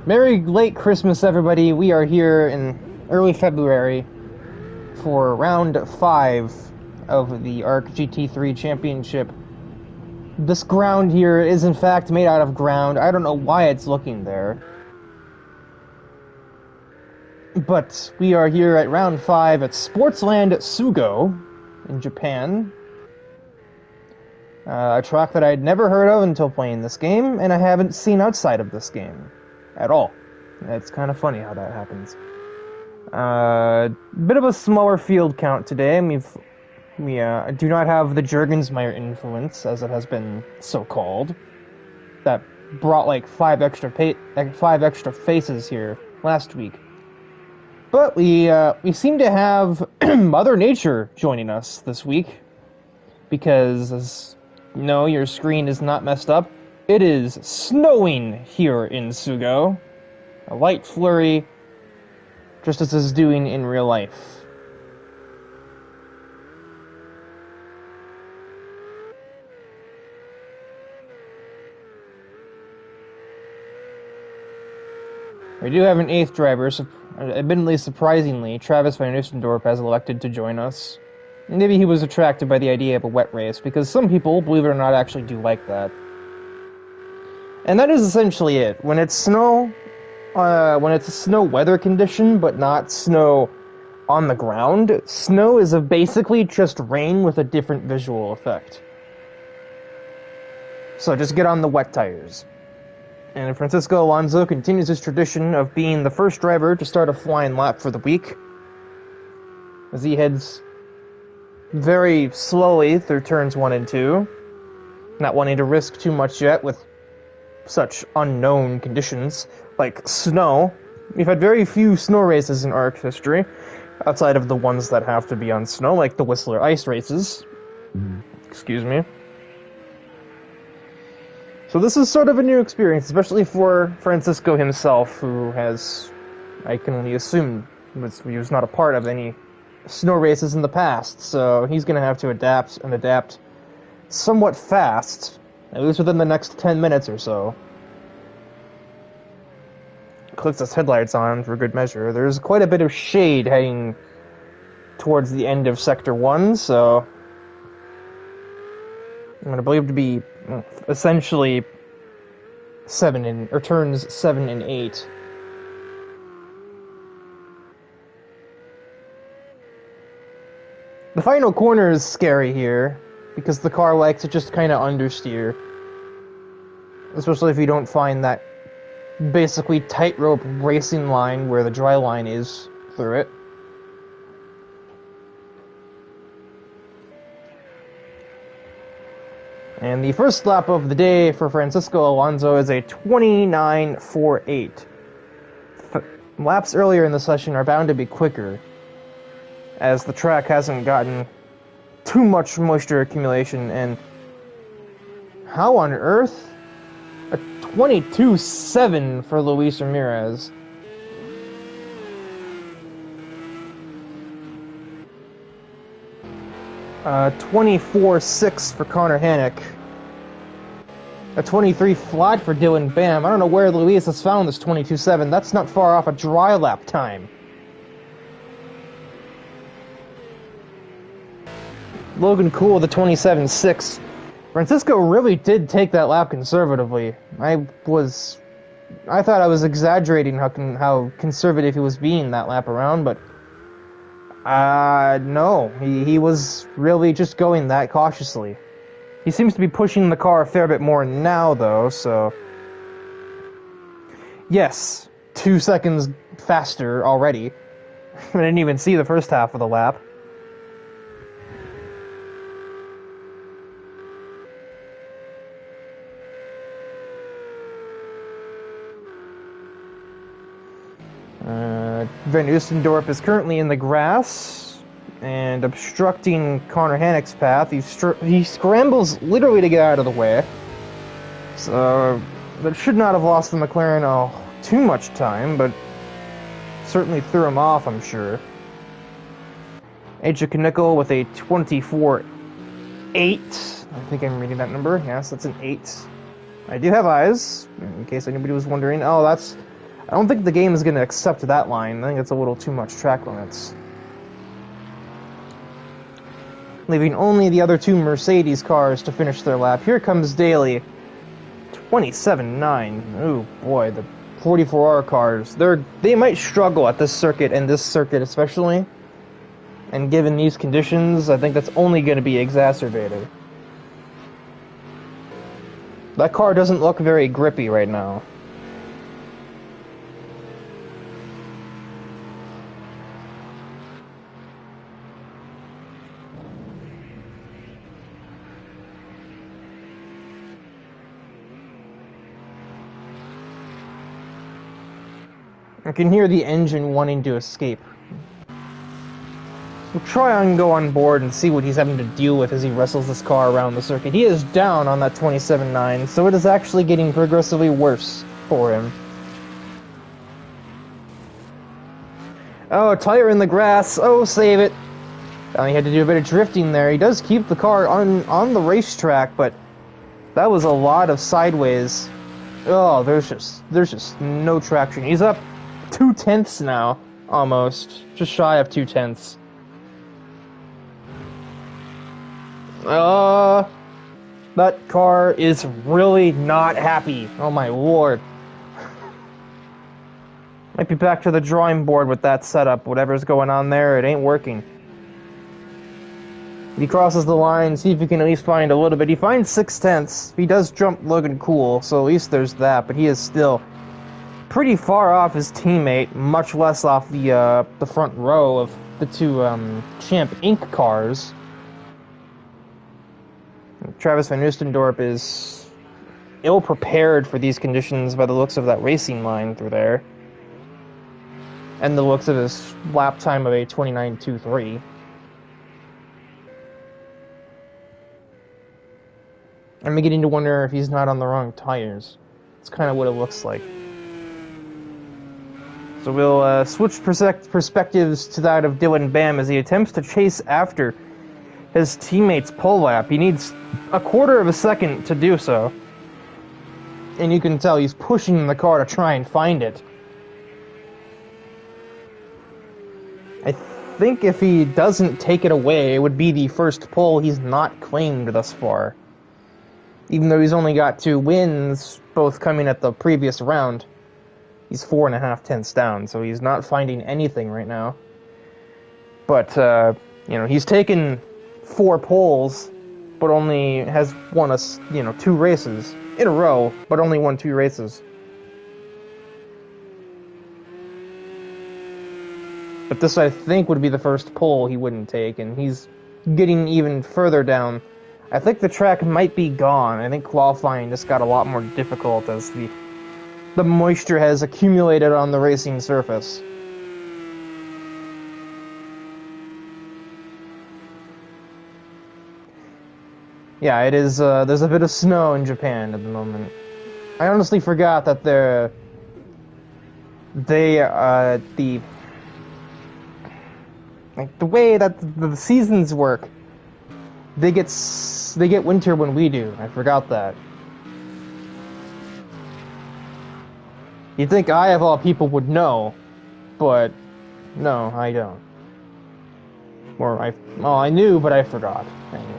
Merry late Christmas, everybody. We are here in early February for round 5 of the ARC GT3 Championship. This ground here is in fact made out of ground. I don't know why it's looking there. But we are here at round 5 at Sportsland Sugo in Japan. A track that I'd never heard of until playing this game, and I haven't seen outside of this game at all. It's kind of funny how that happens. Bit of a smaller field count today. We do not have the Jurgensmeyer influence, as it has been so called. That brought like 5 extra faces here last week. But we seem to have Mother Nature joining us this week, because as you know, your screen is not messed up. It is snowing here in Sugo. A light flurry, just as it's doing in real life. We do have an 8th driver, admittedly surprisingly. Travis Van Oostendorp has elected to join us. Maybe he was attracted by the idea of a wet race, because some people, believe it or not, actually do like that. And that is essentially it. When it's snow, when it's a snow weather condition, but not snow on the ground, snow is basically just rain with a different visual effect. So just get on the wet tires. And Francisco Alonso continues his tradition of being the first driver to start a flying lap for the week, as he heads very slowly through turns 1 and 2, not wanting to risk too much yet with such unknown conditions like snow. We've had very few snow races in ARC history, outside of the ones that have to be on snow, like the Whistler ice races. Excuse me. So this is sort of a new experience, especially for Francisco himself, who has, I can only assume, he was not a part of any snow races in the past, so he's going to have to adapt somewhat fast, at least within the next 10 minutes or so. Clicks his headlights on for good measure. There's quite a bit of shade heading towards the end of Sector 1, so I'm going to believe to be essentially turns 7 and 8. The final corner is scary here, because the car likes to just kind of understeer. Especially if you don't find that basically tightrope racing line where the dry line is through it. And the first lap of the day for Francisco Alonso is a 29.48. Laps earlier in the session are bound to be quicker, as the track hasn't gotten too much moisture accumulation, and how on earth? A 22.7 for Luis Ramirez. Uh, 24.6 for Connor Hannock. A 23 flat for Dylan Bam. I don't know where Luis has found this 22.7. That's not far off a dry lap time. Logan Cool, the 27.6. Francisco really did take that lap conservatively. I thought I was exaggerating how conservative he was being that lap around, but no, he was really just going that cautiously. He seems to be pushing the car a fair bit more now, though, so yes, 2 seconds faster already. I didn't even see the first half of the lap. Van Oostendorp is currently in the grass and obstructing Connor Hannock's path. He scrambles literally to get out of the way. So that should not have lost the McLaren too much time, but certainly threw him off, I'm sure. AJ Knickel with a 24.8. I think I'm reading that number. Yes, that's an 8. I do have eyes, in case anybody was wondering. Oh, that's I don't think the game is going to accept that line. I think it's a little too much track limits. Leaving only the other two Mercedes cars to finish their lap. Here comes Daly. 27.9. Oh boy, the 44R cars. They might struggle at this circuit, and this circuit especially. And given these conditions, I think that's only going to be exacerbated. That car doesn't look very grippy right now. I can hear the engine wanting to escape. We'll try and go on board and see what he's having to deal with as he wrestles this car around the circuit. He is down on that 27.9, so it is actually getting progressively worse for him. Oh, tire in the grass. Oh, save it. He had to do a bit of drifting there. He does keep the car on the racetrack, but that was a lot of sideways. Oh, there's just no traction. He's up 2/10 now, almost. Just shy of 2/10. That car is really not happy. Oh my lord. Might be back to the drawing board with that setup. Whatever's going on there, it ain't working. He crosses the line, see if he can at least find a little bit. He finds 6/10. He does jump Logan Cool, so at least there's that, but he is still pretty far off his teammate, much less off the front row of the two Champ Inc. cars. Travis Van Oostendorp is ill-prepared for these conditions by the looks of that racing line through there. And the looks of his lap time of a 29.23. I'm beginning to wonder if he's not on the wrong tires. It's kind of what it looks like. So we'll switch perspectives to that of Dylan Bam as he attempts to chase after his teammate's pole lap. He needs a quarter of a second to do so. And you can tell he's pushing the car to try and find it. I think if he doesn't take it away, it would be the first pole he's not claimed thus far. Even though he's only got 2 wins, both coming at the previous round. He's 4.5 tenths down, so he's not finding anything right now. But, he's taken 4 poles, but only has won 2 races in a row, but only won 2 races. But this, I think, would be the first pole he wouldn't take, and he's getting even further down. I think the track might be gone. I think qualifying just got a lot more difficult as the moisture has accumulated on the racing surface. Yeah, it is, there's a bit of snow in Japan at the moment. I honestly forgot that the way that the seasons work, they get winter when we do. I forgot that. You'd think I, of all people, would know, but no, I don't. Or I knew, but I forgot. Anyway.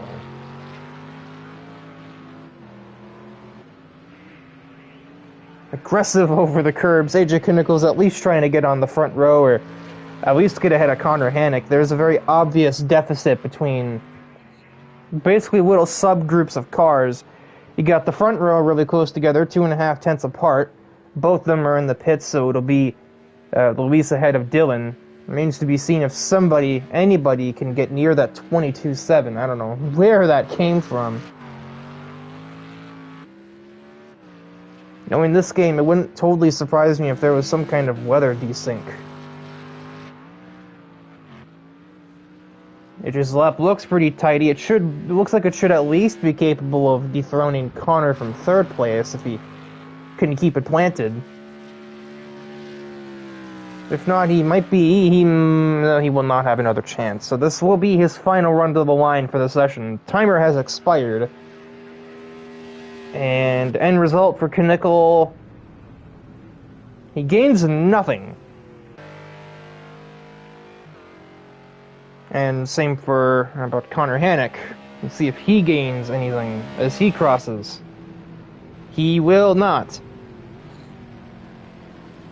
Aggressive over the curbs. AJ Kinnickel's at least trying to get on the front row, or at least get ahead of Connor Hannick. There's a very obvious deficit between basically little subgroups of cars. You got the front row really close together, 2.5 tenths apart. Both of them are in the pits, so it'll be Luis ahead of Dylan. Remains to be seen if anybody can get near that 22.7. I don't know where that came from. Knowing this game, it wouldn't totally surprise me if there was some kind of weather desync. AJ's lap looks pretty tidy. It looks like it should at least be capable of dethroning Connor from 3rd place if he can keep it planted. If not, he will not have another chance. So this will be his final run to the line for the session. Timer has expired. And end result for Kinnickel, He gains nothing. And same for about Connor Hannock. Let's see if he gains anything as he crosses. He will not.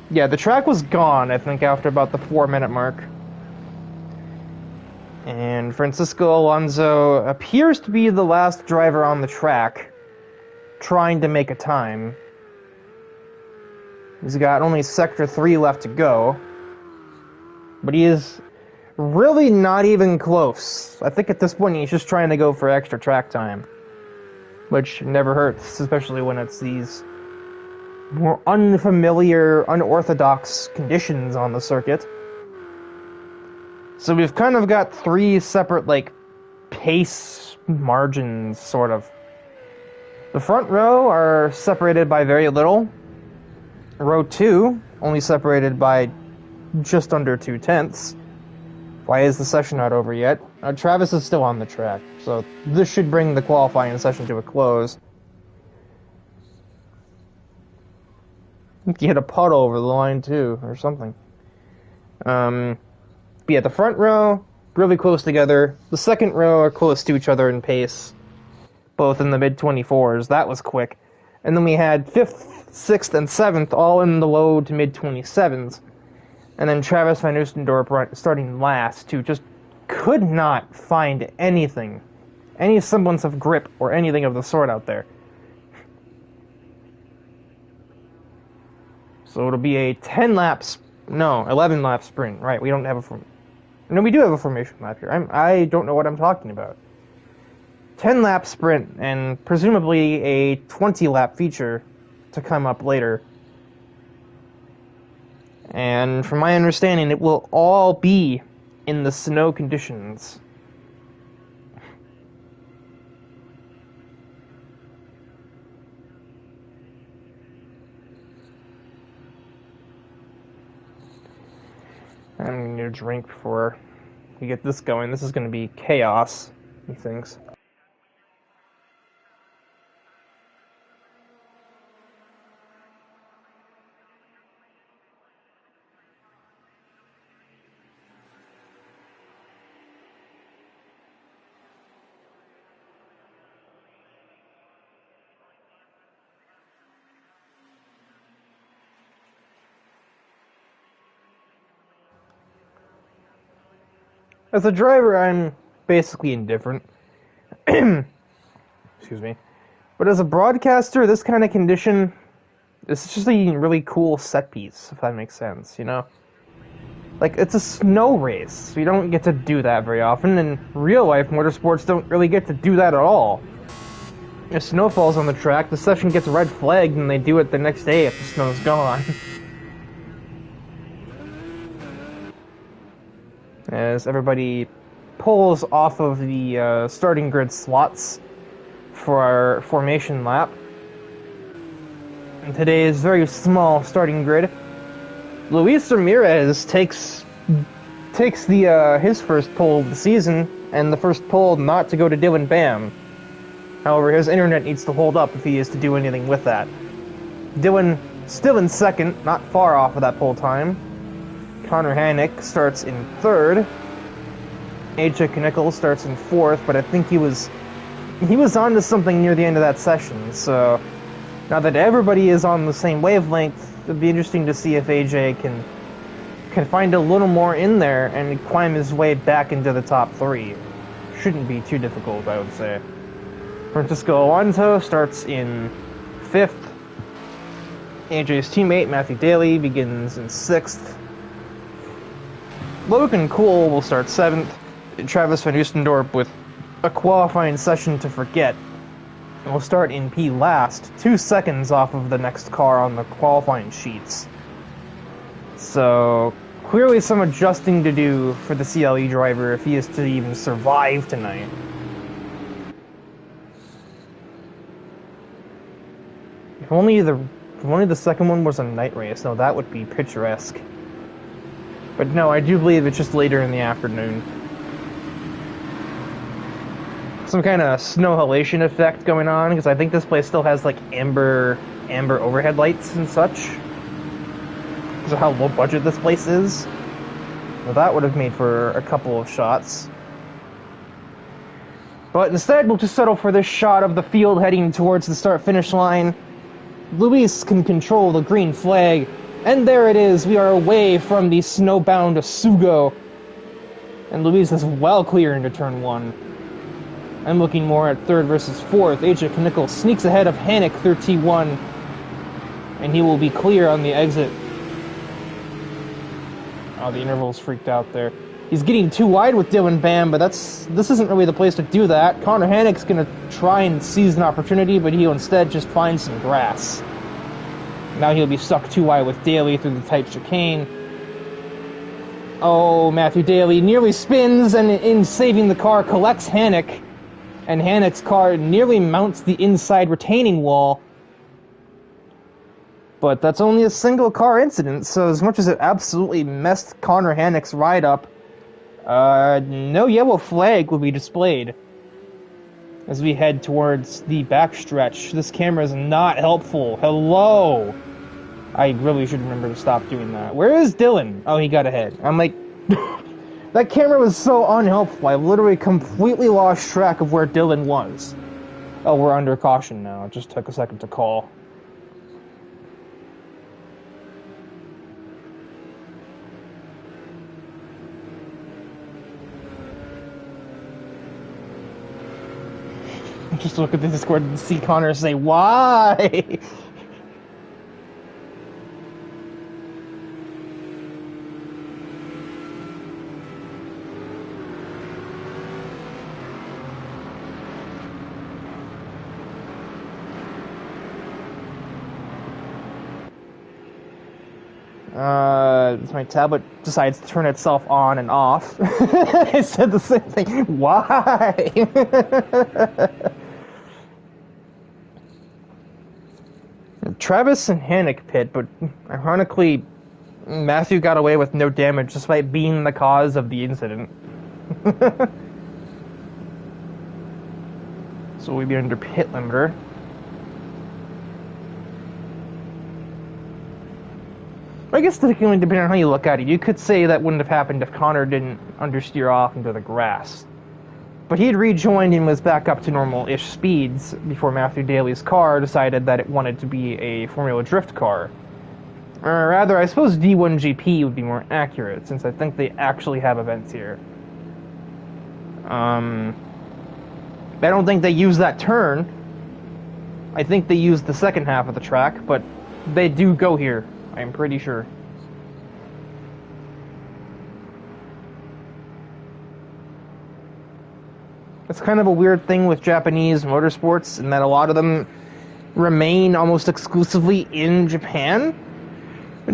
Yeah, the track was gone, I think, after about the 4-minute mark. And Francisco Alonso appears to be the last driver on the track, trying to make a time. He's got only Sector 3 left to go. But he is really not even close. I think at this point he's just trying to go for extra track time. Which never hurts, especially when it's these more unfamiliar, unorthodox conditions on the circuit. So we've kind of got 3 separate, like, pace margins, sort of. The front row are separated by very little. Row 2, only separated by just under 2/10. Why is the session not over yet? Travis is still on the track, so this should bring the qualifying session to a close. I think he hit a puddle over the line, too, or something. But yeah, the front row, really close together. The second row are close to each other in pace, both in the mid-24s. That was quick. And then we had 5th, 6th, and 7th all in the low to mid-27s. And then Travis Van Oostendorp starting last, who just could not find anything, any semblance of grip or anything of the sort out there. So it'll be a 11 lap sprint. Right, we don't have no, we do have a formation lap here. I don't know what I'm talking about. 10 lap sprint, and presumably a 20 lap feature to come up later. And from my understanding, it will all be in the snow conditions. I'm gonna need a drink before we get this going. This is gonna be chaos, he thinks. As a driver, I'm basically indifferent. Excuse me. But as a broadcaster, this kind of condition, it's just a really cool set piece, if that makes sense, you know? Like, it's a snow race, so you don't get to do that very often. In real life, motorsports don't really get to do that at all. If snow falls on the track, the session gets red flagged, and they do it the next day if the snow's gone. As everybody pulls off of the starting grid slots for our formation lap. And today's very small starting grid, Luis Ramirez takes the his first pole of the season, and the first pole not to go to Dylan Bam. However, his internet needs to hold up if he is to do anything with that. Dylan still in second, not far off of that pole time. Connor Hannock starts in 3rd. AJ Knickel starts in 4th, but I think he was on to something near the end of that session, so now that everybody is on the same wavelength, it'd be interesting to see if AJ can find a little more in there and climb his way back into the top 3. Shouldn't be too difficult, I would say. Francisco Alonso starts in 5th. AJ's teammate, Matthew Daly, begins in 6th. Logan Cool will start 7th. Travis Van Oostendorp, with a qualifying session to forget, will start in P last, 2 seconds off of the next car on the qualifying sheets. So, clearly some adjusting to do for the CLE driver if he is to even survive tonight. If only the second one was a night race, no, that would be picturesque. But no, I do believe it's just later in the afternoon. Some kind of snow halation effect going on, because I think this place still has like amber overhead lights and such. because of how low budget this place is. Well, that would have made for a couple of shots. But instead, we'll just settle for this shot of the field heading towards the start-finish line. Luis can control the green flag, and there it is. We are away from the snowbound Sugo, and Luis is well clear into turn 1. I'm looking more at third versus fourth. AJ Knickel sneaks ahead of Hanek 31, and he will be clear on the exit. Oh, the interval's freaked out there. He's getting too wide with Dylan Bam, but this isn't really the place to do that. Connor Hanek's gonna try and seize an opportunity, but he'll instead just find some grass. Now he'll be stuck too wide with Daly through the tight chicane. Oh, Matthew Daly nearly spins, and in saving the car, collects Hanek. And Hanek's car nearly mounts the inside retaining wall. But that's only a single car incident, so as much as it absolutely messed Connor Hanek's ride up, no yellow flag will be displayed as we head towards the backstretch. This camera is not helpful. Hello! I really should remember to stop doing that. Where is Dylan? Oh, he got ahead. I'm like... that camera was so unhelpful. I literally completely lost track of where Dylan was. Oh, we're under caution now. It just took a second to call. Just look at the Discord and see Connor say, why? My tablet decides to turn itself on and off. I said the same thing. Why? Travis and Hanek pit, but ironically, Matthew got away with no damage despite being the cause of the incident. So we'd be under pit limiter. I guess depending on how you look at it, you could say that wouldn't have happened if Connor didn't understeer off into the grass. But he had rejoined and was back up to normal-ish speeds before Matthew Daly's car decided that it wanted to be a Formula Drift car. Or rather, I suppose D1 GP would be more accurate, since I think they actually have events here. I don't think they use that turn. I think they use the second half of the track, but they do go here, I'm pretty sure. It's kind of a weird thing with Japanese motorsports in that a lot of them remain almost exclusively in Japan.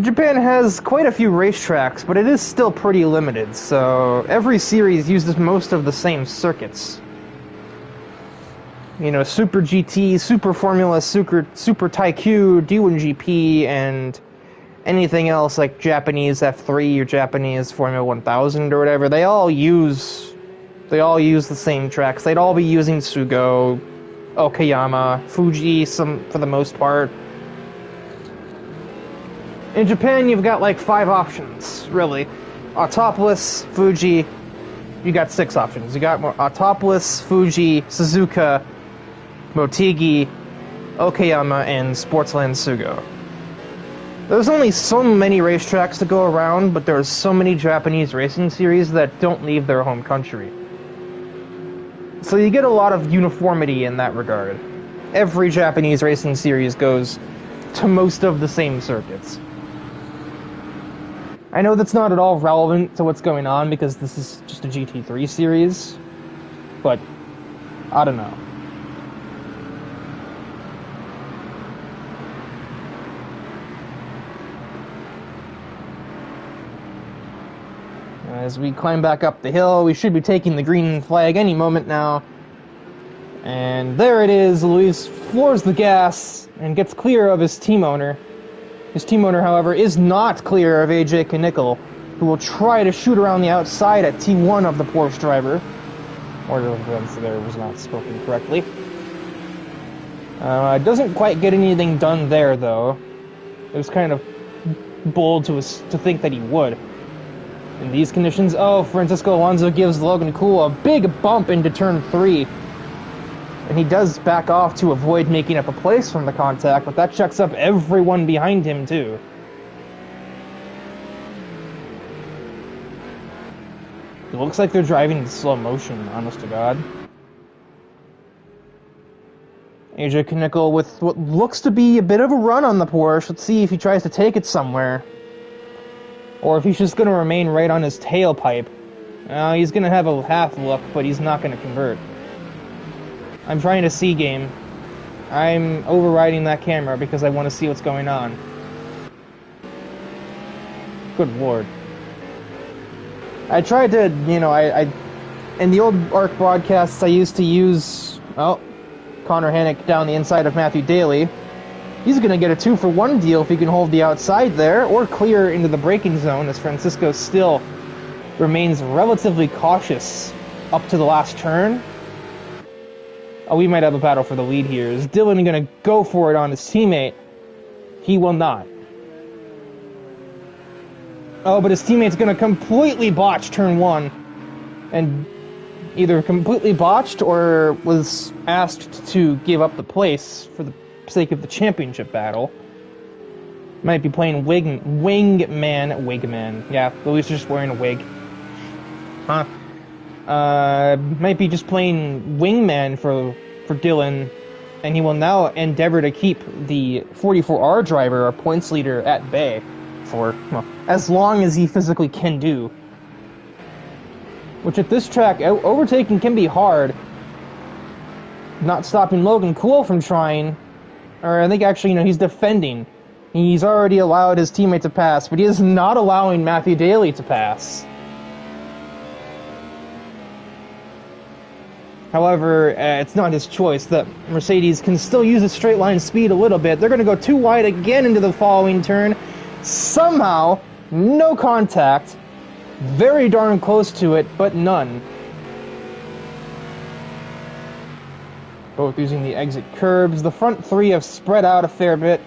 Japan has quite a few racetracks, but it is still pretty limited, so every series uses most of the same circuits. You know, Super GT, Super Formula, Super Taikyu, D1 GP, and anything else like Japanese F3 or Japanese Formula 1000 or whatever, they all use the same tracks. They'd all be using Sugo, Okayama, Fuji, for the most part. In Japan, you've got like 5 options, really. Autopolis, Fuji, you got 6 options. You got Autopolis, Fuji, Suzuka, Motegi, Okayama, and Sportsland Sugo. There's only so many racetracks to go around, but there's so many Japanese racing series that don't leave their home country. So you get a lot of uniformity in that regard. Every Japanese racing series goes to most of the same circuits. I know that's not at all relevant to what's going on because this is just a GT3 series, but I don't know. As we climb back up the hill, we should be taking the green flag any moment now. And there it is. Luis floors the gas and gets clear of his team owner. His team owner, however, is not clear of AJ Knickel, who will try to shoot around the outside at T1 of the Porsche driver. Order of events there was not spoken correctly. Doesn't quite get anything done there, though. It was kind of bold to think that he would. In these conditions, oh, Francisco Alonso gives Logan Cool a big bump into turn 3. And he does back off to avoid making up a place from the contact, but that checks up everyone behind him, too. It looks like they're driving in slow motion, honest to God. AJ Knickel with what looks to be a bit of a run on the Porsche. Let's see if he tries to take it somewhere. Or if he's just going to remain right on his tailpipe. He's going to have a half look, but he's not going to convert. I'm trying to see game. I'm overriding that camera because I want to see what's going on. Good lord. I tried to, you know, I in the old ARC broadcasts I used to use, oh, Connor Hannick down the inside of Matthew Daly. He's going to get a 2-for-1 deal if he can hold the outside there, or clear into the braking zone, as Francisco still remains relatively cautious up to the last turn. Oh, we might have a battle for the lead here. Is Dylan going to go for it on his teammate? He will not. Oh, but his teammate's going to completely botch turn 1. And either completely botched or was asked to give up the place for the sake of the championship battle. Might be playing wingman. Yeah, Louis is just wearing a wig. Huh. Might be just playing wingman for Dylan, and he will now endeavor to keep the 44R driver, our points leader, at bay for, well, as long as he physically can do. Which at this track, overtaking can be hard. Not stopping Logan Cool from trying, or I think actually, you know, he's defending. He's already allowed his teammate to pass, but he is not allowing Matthew Daly to pass. However, it's not his choice. The Mercedes can still use its straight line speed a little bit. They're going to go too wide again into the following turn. Somehow, no contact. Very darn close to it, but none. Both using the exit curbs. The front three have spread out a fair bit.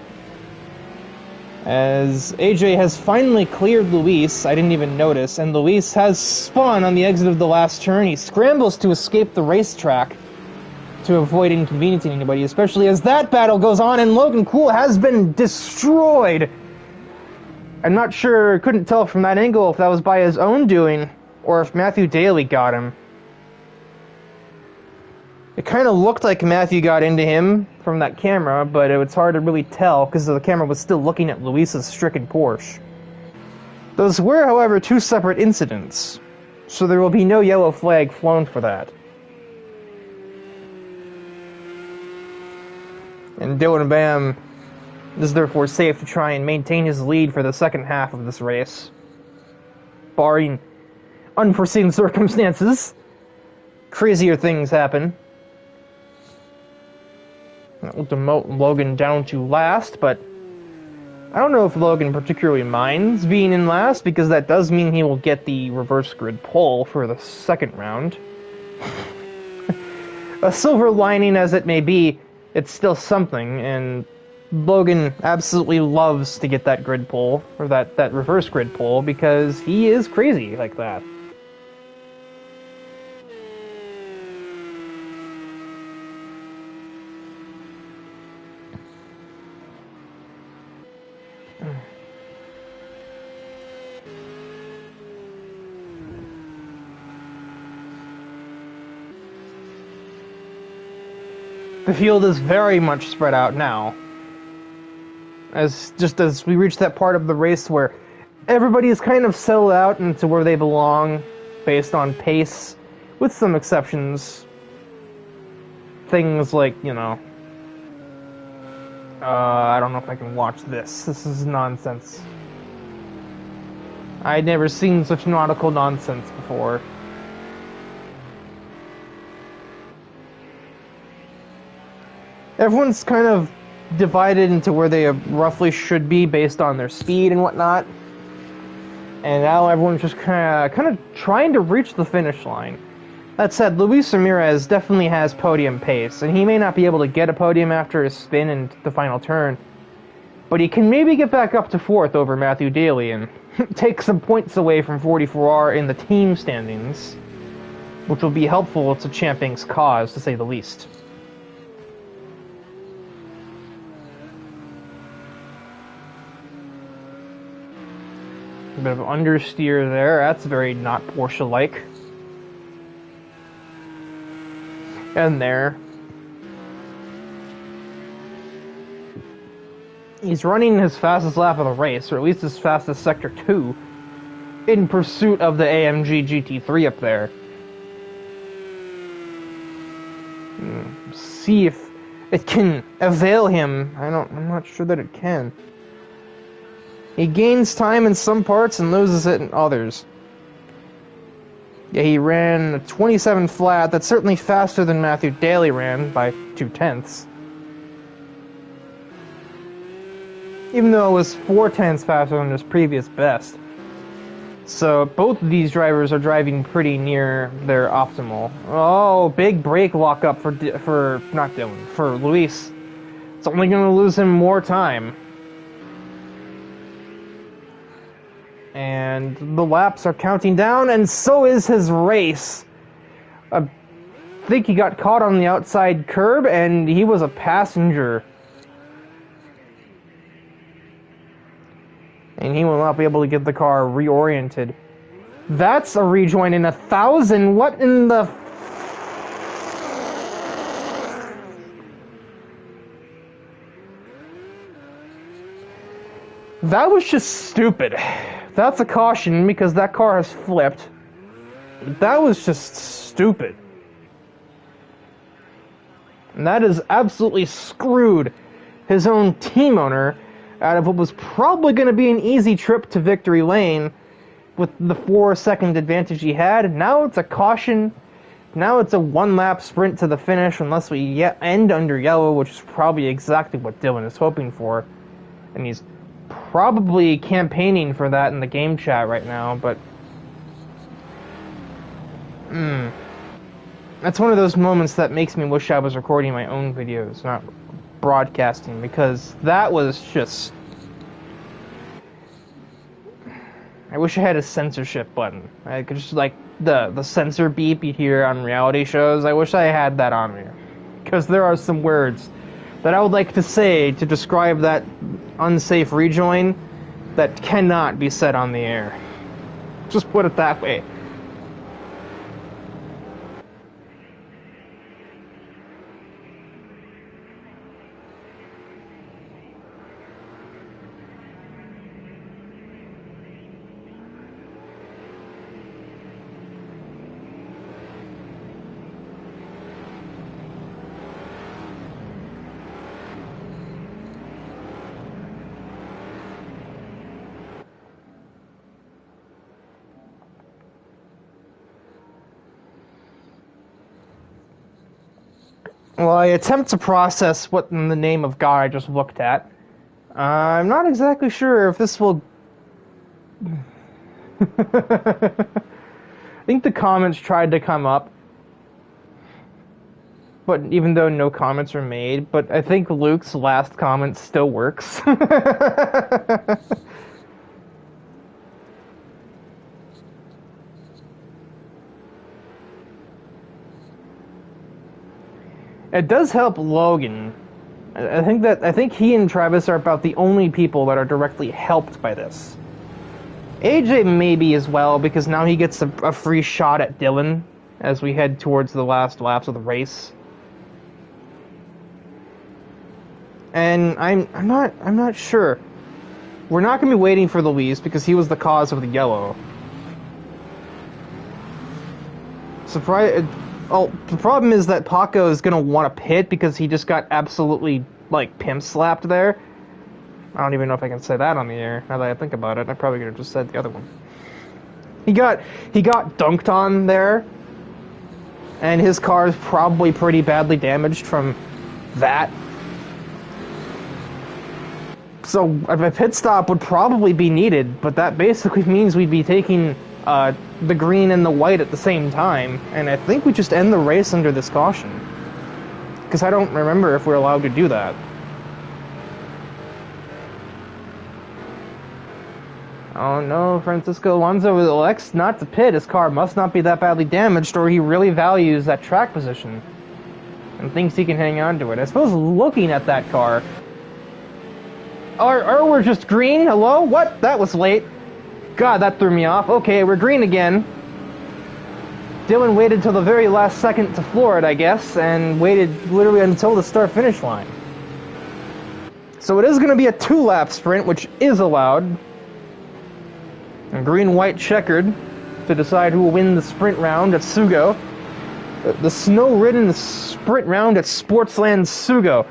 As AJ has finally cleared Luis, I didn't even notice, and Luis has spun on the exit of the last turn. He scrambles to escape the racetrack to avoid inconveniencing anybody, especially as that battle goes on and Logan Cool has been destroyed. I'm not sure, couldn't tell from that angle if that was by his own doing or if Matthew Daly got him. It kind of looked like Matthew got into him from that camera, but it's hard to really tell because the camera was still looking at Luis's stricken Porsche. Those were, however, two separate incidents, so there will be no yellow flag flown for that. And Dylan Bam is therefore safe to try and maintain his lead for the second half of this race. Barring unforeseen circumstances, crazier things happen. That will demote Logan down to last, but I don't know if Logan particularly minds being in last, because that does mean he will get the reverse grid pole for the second round. A silver lining as it may be, it's still something, and Logan absolutely loves to get that grid pole, or that reverse grid pole, because he is crazy like that. The field is very much spread out now. As we reach that part of the race where everybody is kind of settled out into where they belong based on pace, with some exceptions. Things like, you know, I don't know if I can watch this. This is nonsense. I'd never seen such nautical nonsense before. Everyone's kind of divided into where they roughly should be based on their speed and whatnot. And now everyone's just kind of trying to reach the finish line. That said, Luis Ramirez definitely has podium pace, and he may not be able to get a podium after his spin in the final turn. But he can maybe get back up to 4th over Matthew Daly and take some points away from 44R in the team standings, which will be helpful to Champing's cause, to say the least. A bit of understeer there. That's very not Porsche-like. And there. He's running his fastest lap of the race, or at least his fastest Sector 2, in pursuit of the AMG GT3 up there. See if it can avail him. I'm not sure that it can. He gains time in some parts and loses it in others. Yeah, he ran a 27 flat. That's certainly faster than Matthew Daly ran by 0.2. Even though it was 0.4 faster than his previous best. So both of these drivers are driving pretty near their optimal. Oh, big brake lock up for not Dylan, for Luis. It's only going to lose him more time. And the laps are counting down, and so is his race. I think he got caught on the outside curb, and he was a passenger. And he will not be able to get the car reoriented. That's a rejoin in 1,000. What in the... That was just stupid. That's a caution because that car has flipped. That was just stupid. And that has absolutely screwed his own team owner out of what was probably going to be an easy trip to victory lane with the 4-second advantage he had. Now it's a caution. Now it's a 1-lap sprint to the finish unless we end under yellow, which is probably exactly what Dylan is hoping for. And he's probably campaigning for that in the game chat right now, but... That's one of those moments that makes me wish I was recording my own videos, not broadcasting, because that was just... I wish I had a censorship button. I could just, like, the censor beep you hear on reality shows, I wish I had that on me. Because there are some words that I would like to say to describe that unsafe rejoin that cannot be said on the air. Just put it that way. Well, I attempt to process what in the name of God I just looked at. I'm not exactly sure if this will... I think the comments tried to come up, but even though no comments were made, but I think Luke's last comment still works. It does help Logan. I think he and Travis are about the only people that are directly helped by this. AJ maybe as well, because now he gets a free shot at Dylan as we head towards the last laps of the race. And I'm not sure. We're not going to be waiting for Luis because he was the cause of the yellow. Oh, the problem is that Paco is going to want to pit because he just got absolutely, like, pimp slapped there. I don't even know if I can say that on the air, now that I think about it. I probably could have just said the other one. He got dunked on there, and his car is probably pretty badly damaged from that. So a pit stop would probably be needed, but that basically means we'd be taking the green and the white at the same time, and I think we just end the race under this caution. Because I don't remember if we're allowed to do that. Oh no, Francisco Alonso elects not to pit. His car must not be that badly damaged, or he really values that track position and thinks he can hang on to it. I suppose looking at that car... Or we're just green? Hello? What? That was late. God, that threw me off. Okay, we're green again. Dylan waited till the very last second to floor it, I guess, and waited literally until the start-finish line. So it is going to be a 2-lap sprint, which is allowed. And green-white checkered to decide who will win the sprint round at Sugo. The snow-ridden sprint round at Sportsland Sugo.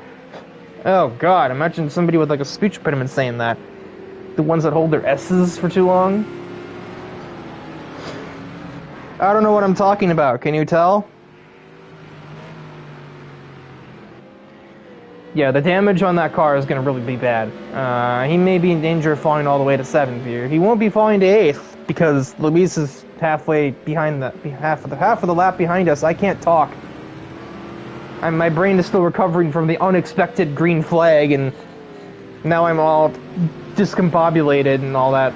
Oh god, imagine somebody with like a speech impediment saying that. The ones that hold their S's for too long. I don't know what I'm talking about, can you tell? Yeah, the damage on that car is going to really be bad. He may be in danger of falling all the way to 7th here. He won't be falling to 8th because Luis is halfway behind half of the lap behind us. I can't talk. My brain is still recovering from the unexpected green flag, and now I'm all discombobulated and all that.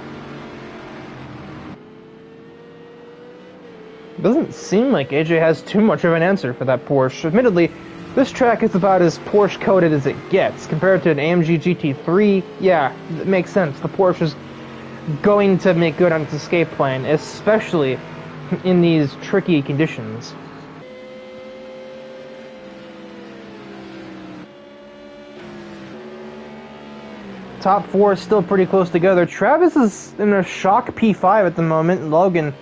Doesn't seem like AJ has too much of an answer for that Porsche. Admittedly, this track is about as Porsche-coded as it gets. Compared to an AMG GT3, yeah, it makes sense. The Porsche is going to make good on its escape plan, especially in these tricky conditions. Top 4 is still pretty close together. Travis is in a shock P5 at the moment. Logan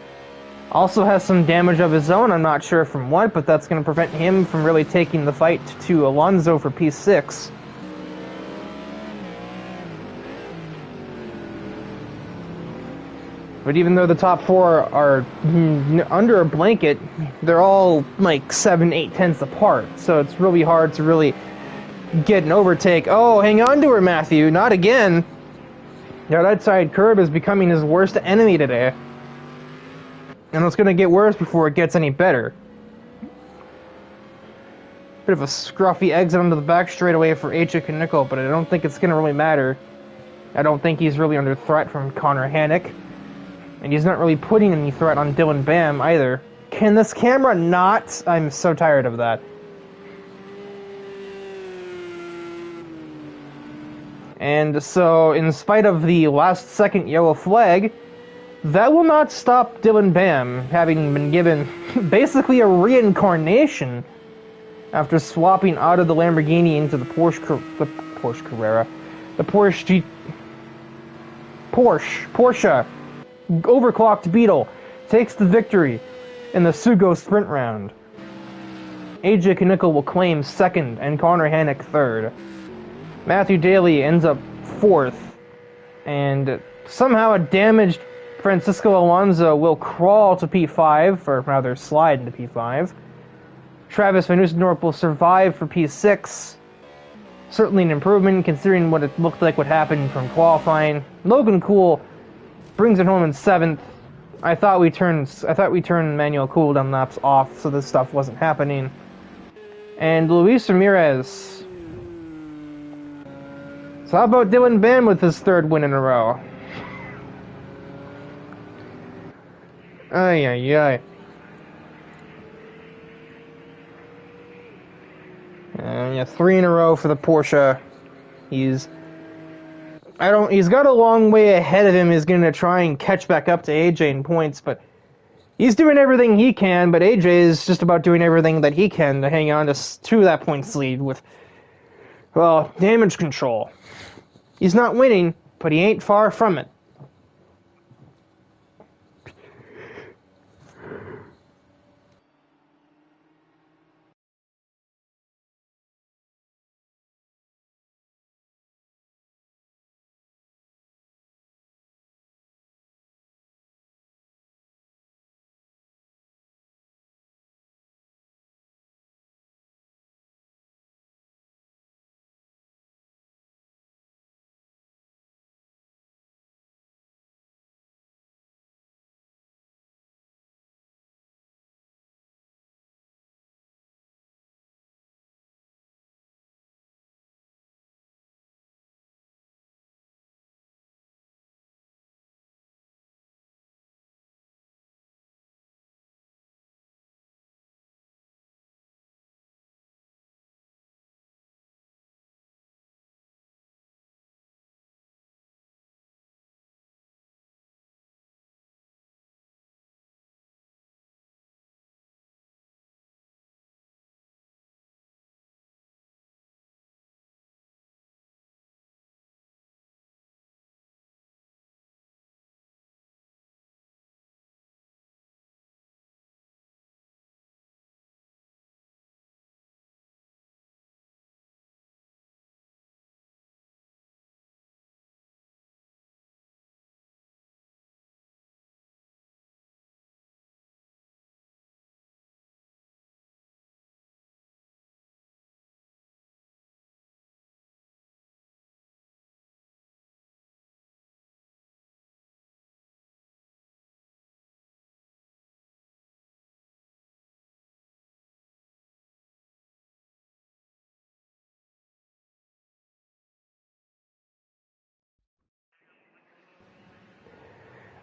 also has some damage of his own. I'm not sure from what, but that's going to prevent him from really taking the fight to Alonso for P6. But even though the top 4 are under a blanket, they're all like 7-8 tenths apart. So it's really hard to really get an overtake. Oh, hang on to her, Matthew. Not again. That outside curb is becoming his worst enemy today. And it's going to get worse before it gets any better. Bit of a scruffy exit onto the back straightaway for AJ Knickel, but I don't think it's going to really matter. I don't think he's really under threat from Connor Hannick. And he's not really putting any threat on Dylan Bam either. Can this camera not? I'm so tired of that. And so, in spite of the last second yellow flag, that will not stop Dylan Bam having been given basically a reincarnation after swapping out of the Lamborghini into the Porsche overclocked Beetle takes the victory in the Sugo sprint round. AJ Knickel will claim 2nd and Connor Hannick 3rd. Matthew Daly ends up 4th, and somehow a damaged Francisco Alonso will crawl to P5, or rather slide into P5. Travis Van Oostendorp will survive for P6. Certainly an improvement considering what it looked like what happened from qualifying. Logan Cool brings it home in 7th. I thought we turned manual cooldown laps off, so this stuff wasn't happening. And Luis Ramirez. So how about Dylan Bam with his 3rd win in a row? Ay, ay, ay. Yeah, 3 in a row for the Porsche. He's got a long way ahead of him. He's going to try and catch back up to AJ in points, but he's doing everything he can, but AJ is just about doing everything that he can to hang on to that points lead with, well, damage control. He's not winning, but he ain't far from it.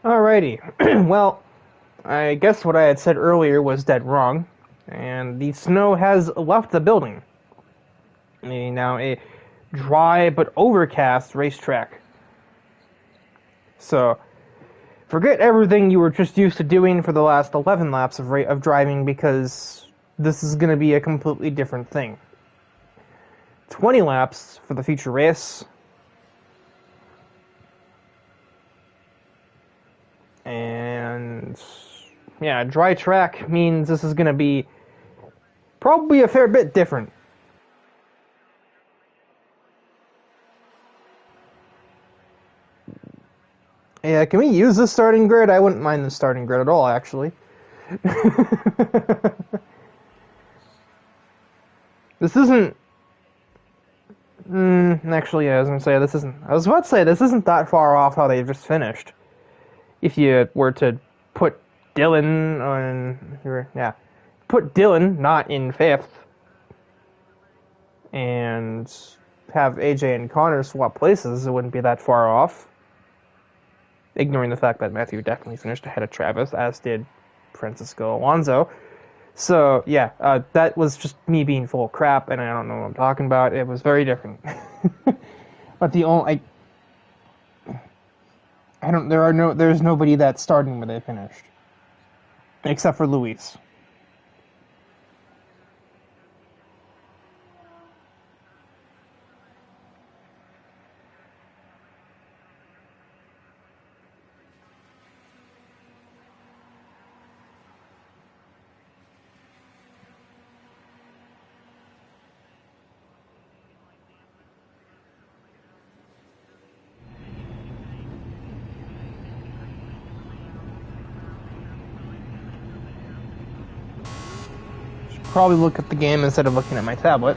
Alrighty. Well, I guess what I had said earlier was dead wrong, and the snow has left the building. Now a dry but overcast racetrack. So, forget everything you were just used to doing for the last 11 laps of driving, because this is going to be a completely different thing. 20 laps for the feature race. And yeah, dry track means this is going to be probably a fair bit different. Yeah, can we use the starting grid? I wouldn't mind the starting grid at all, actually. This isn't... actually, yeah, I was going to say, this isn't... I was about to say, this isn't that far off how they just finished. If you were to put Dylan on... Yeah. Put Dylan not in 5th. And have AJ and Connor swap places, it wouldn't be that far off. Ignoring the fact that Matthew definitely finished ahead of Travis, as did Francisco Alonso. So, yeah, that was just me being full of crap, and I don't know what I'm talking about. It was very different. But the only... there's nobody that's starting where they finished. Except for Luis. Probably look at the game instead of looking at my tablet.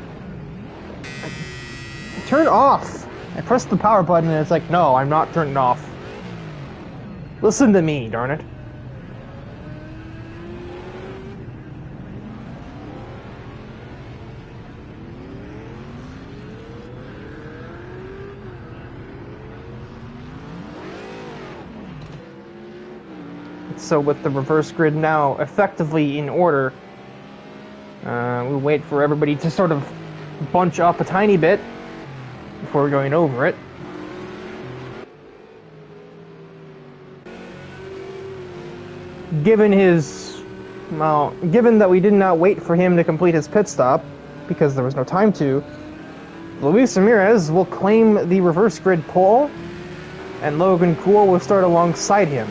Turn off! I pressed the power button and it's like, no, I'm not turning off. Listen to me, darn it. So with the reverse grid now effectively in order, we'll wait for everybody to sort of bunch up a tiny bit before going over it. Given that we did not wait for him to complete his pit stop, because there was no time to, Luis Ramirez will claim the reverse grid pole, and Logan Cool will start alongside him.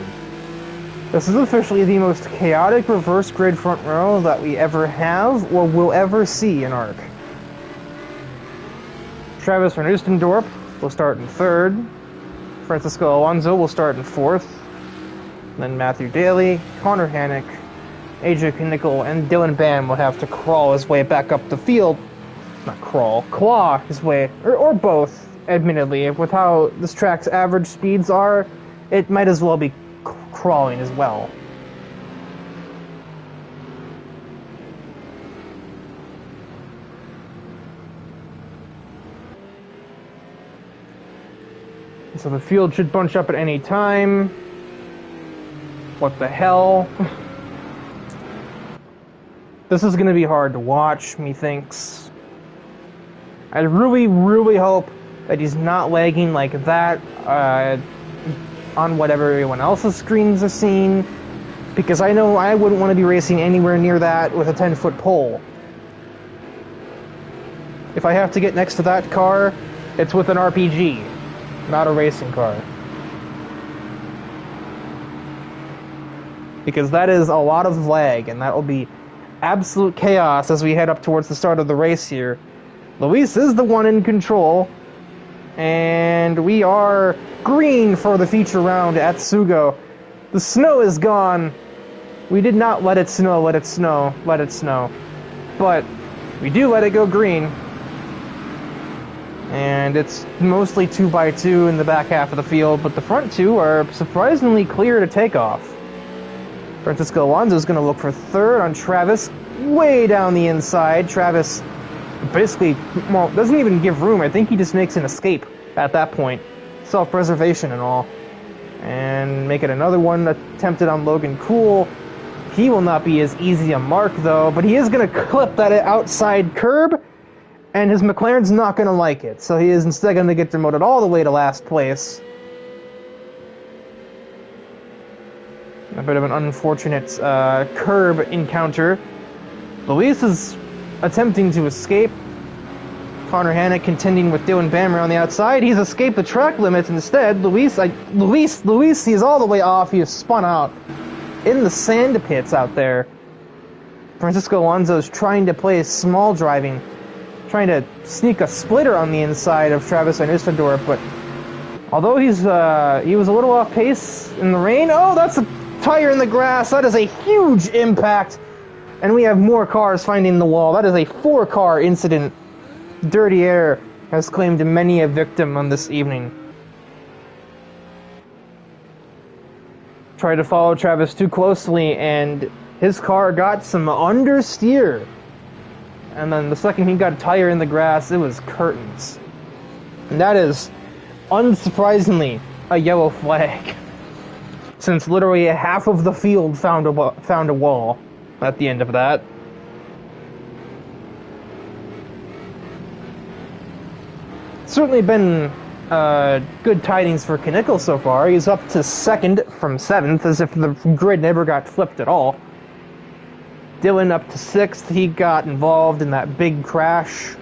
This is officially the most chaotic reverse grid front row that we ever have or will ever see in ARC. Travis Van Oostendorp will start in 3rd. Francisco Alonso will start in 4th. Then Matthew Daly, Connor Hannick, AJ Knickel, and Dylan Bam will have to crawl his way back up the field. Not crawl, claw his way, or both, admittedly. With how this track's average speeds are, it might as well be crawling as well. So the field should bunch up at any time. What the hell? This is gonna be hard to watch, methinks. I really, really hope that he's not lagging like that on whatever everyone else's screens are seeing, because I know I wouldn't want to be racing anywhere near that with a 10-foot pole. If I have to get next to that car, it's with an RPG, not a racing car. Because that is a lot of lag, and that will be absolute chaos as we head up towards the start of the race here. Luis is the one in control, and we are green for the feature round at Sugo. The snow is gone. We did not let it snow, let it snow, let it snow. But we do let it go green. And it's mostly 2x2 in the back half of the field, but the front two are surprisingly clear to take off. Francisco Alonso is going to look for 3rd on Travis, way down the inside. Travis basically, well, doesn't even give room. I think he just makes an escape at that point. Self-preservation and all. And make it another one attempted on Logan Cool. He will not be as easy a mark, though, but he is going to clip that outside curb, and his McLaren's not going to like it, so he is instead going to get demoted all the way to last place. A bit of an unfortunate curb encounter. Luis is attempting to escape. Connor Hannock contending with Dylan Bammer on the outside. He's escaped the track limits instead. Luis, he's all the way off. He has spun out in the sand pits out there. Francisco Alonso's trying to play small driving, trying to sneak a splitter on the inside of Travis Van Ustadorp, but although he was a little off pace in the rain. Oh, that's a tire in the grass. That is a huge impact, and we have more cars finding the wall. That is a 4-car incident. Dirty Air has claimed many a victim on this evening. Tried to follow Travis too closely, and his car got some understeer. And then the second he got a tire in the grass, it was curtains. And that is, unsurprisingly, a yellow flag. Since literally half of the field found a wall at the end of that. Certainly been good tidings for Knickel so far. He's up to 2nd from 7th, as if the grid never got flipped at all. Dylan up to 6th. He got involved in that big crash.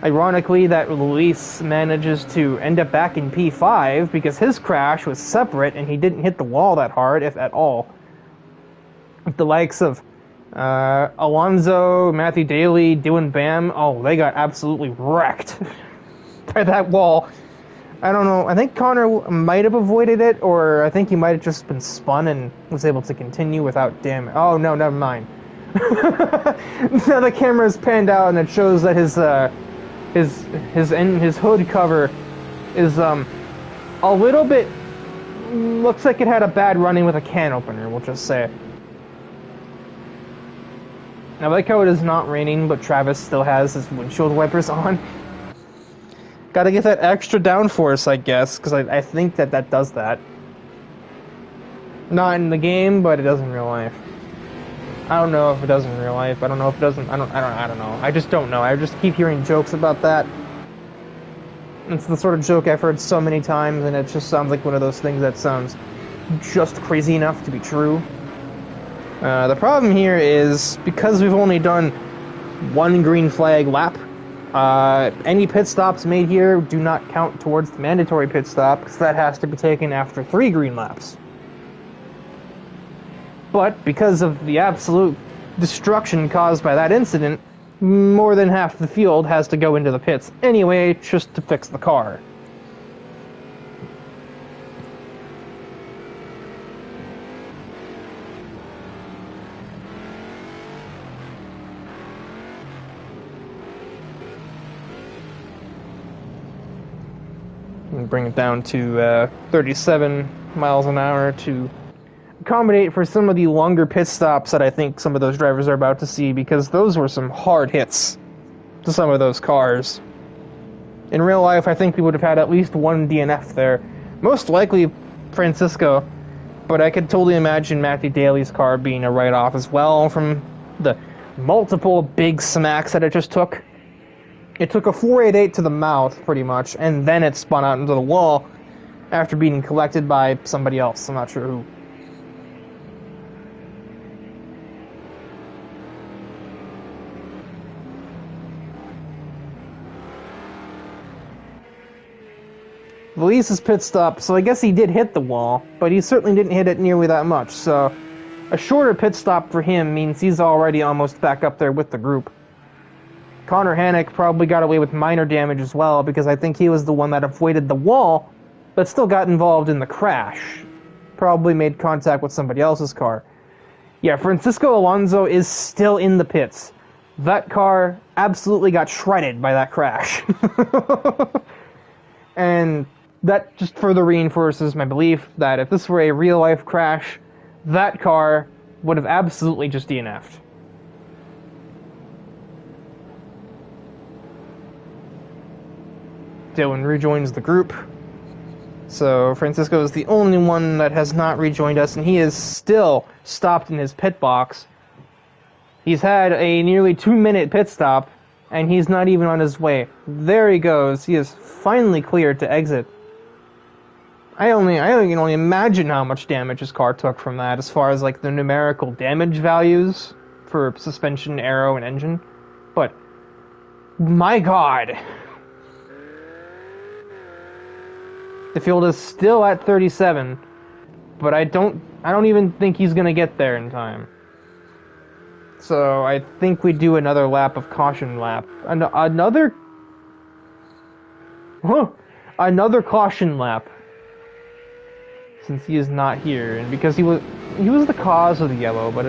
Ironically, that Luis manages to end up back in P5 because his crash was separate and he didn't hit the wall that hard, if at all. With the likes of Alonso, Matthew Daly, Dylan Bam, oh, they got absolutely wrecked by that wall. I don't know, I think Connor might have avoided it, or I think he might have just been spun and was able to continue without damage. Oh, no, never mind. Now the camera's panned out and it shows that his hood cover is a little bit, looks like it had a bad run-in with a can opener, we'll just say. I like how it is not raining, but Travis still has his windshield wipers on. Gotta get that extra downforce, I guess, because I think that does that. Not in the game, but it does in real life. I don't know if it does in real life. I don't know if it doesn't. I don't know. I just don't know. I just keep hearing jokes about that. It's the sort of joke I've heard so many times, and it just sounds like one of those things that sounds just crazy enough to be true. The problem here is, because we've only done one green flag lap, any pit stops made here do not count towards the mandatory pit stop, because that has to be taken after 3 green laps. But because of the absolute destruction caused by that incident, more than half the field has to go into the pits anyway, just to fix the car. Bring it down to 37 miles an hour to accommodate for some of the longer pit stops that I think some of those drivers are about to see, because those were some hard hits to some of those cars. In real life, I think we would have had at least one DNF there. Most likely Francisco, but I could totally imagine Matthew Daly's car being a write-off as well from the multiple big smacks that it just took. It took a 488 to the mouth, pretty much, and then it spun out into the wall after being collected by somebody else. I'm not sure who. Luis's pit stop, so I guess he did hit the wall, but he certainly didn't hit it nearly that much, so a shorter pit stop for him means he's already almost back up there with the group. Connor Hannock probably got away with minor damage as well, because I think he was the one that avoided the wall, but still got involved in the crash. Probably made contact with somebody else's car. Yeah, Francisco Alonso is still in the pits. That car absolutely got shredded by that crash. And that just further reinforces my belief that if this were a real-life crash, that car would have absolutely just DNF'd. Dylan rejoins the group. So Francisco is the only one that has not rejoined us, and he is still stopped in his pit box. He's had a nearly 2-minute pit stop, and he's not even on his way. There he goes. He is finally cleared to exit. I can only imagine how much damage his car took from that, as far as like the numerical damage values for suspension, aero, and engine. But my God. The field is still at 37, but I don't even think he's gonna get there in time. So I think we do another lap of caution lap. Another caution lap. Since he is not here, and because he was the cause of the yellow, but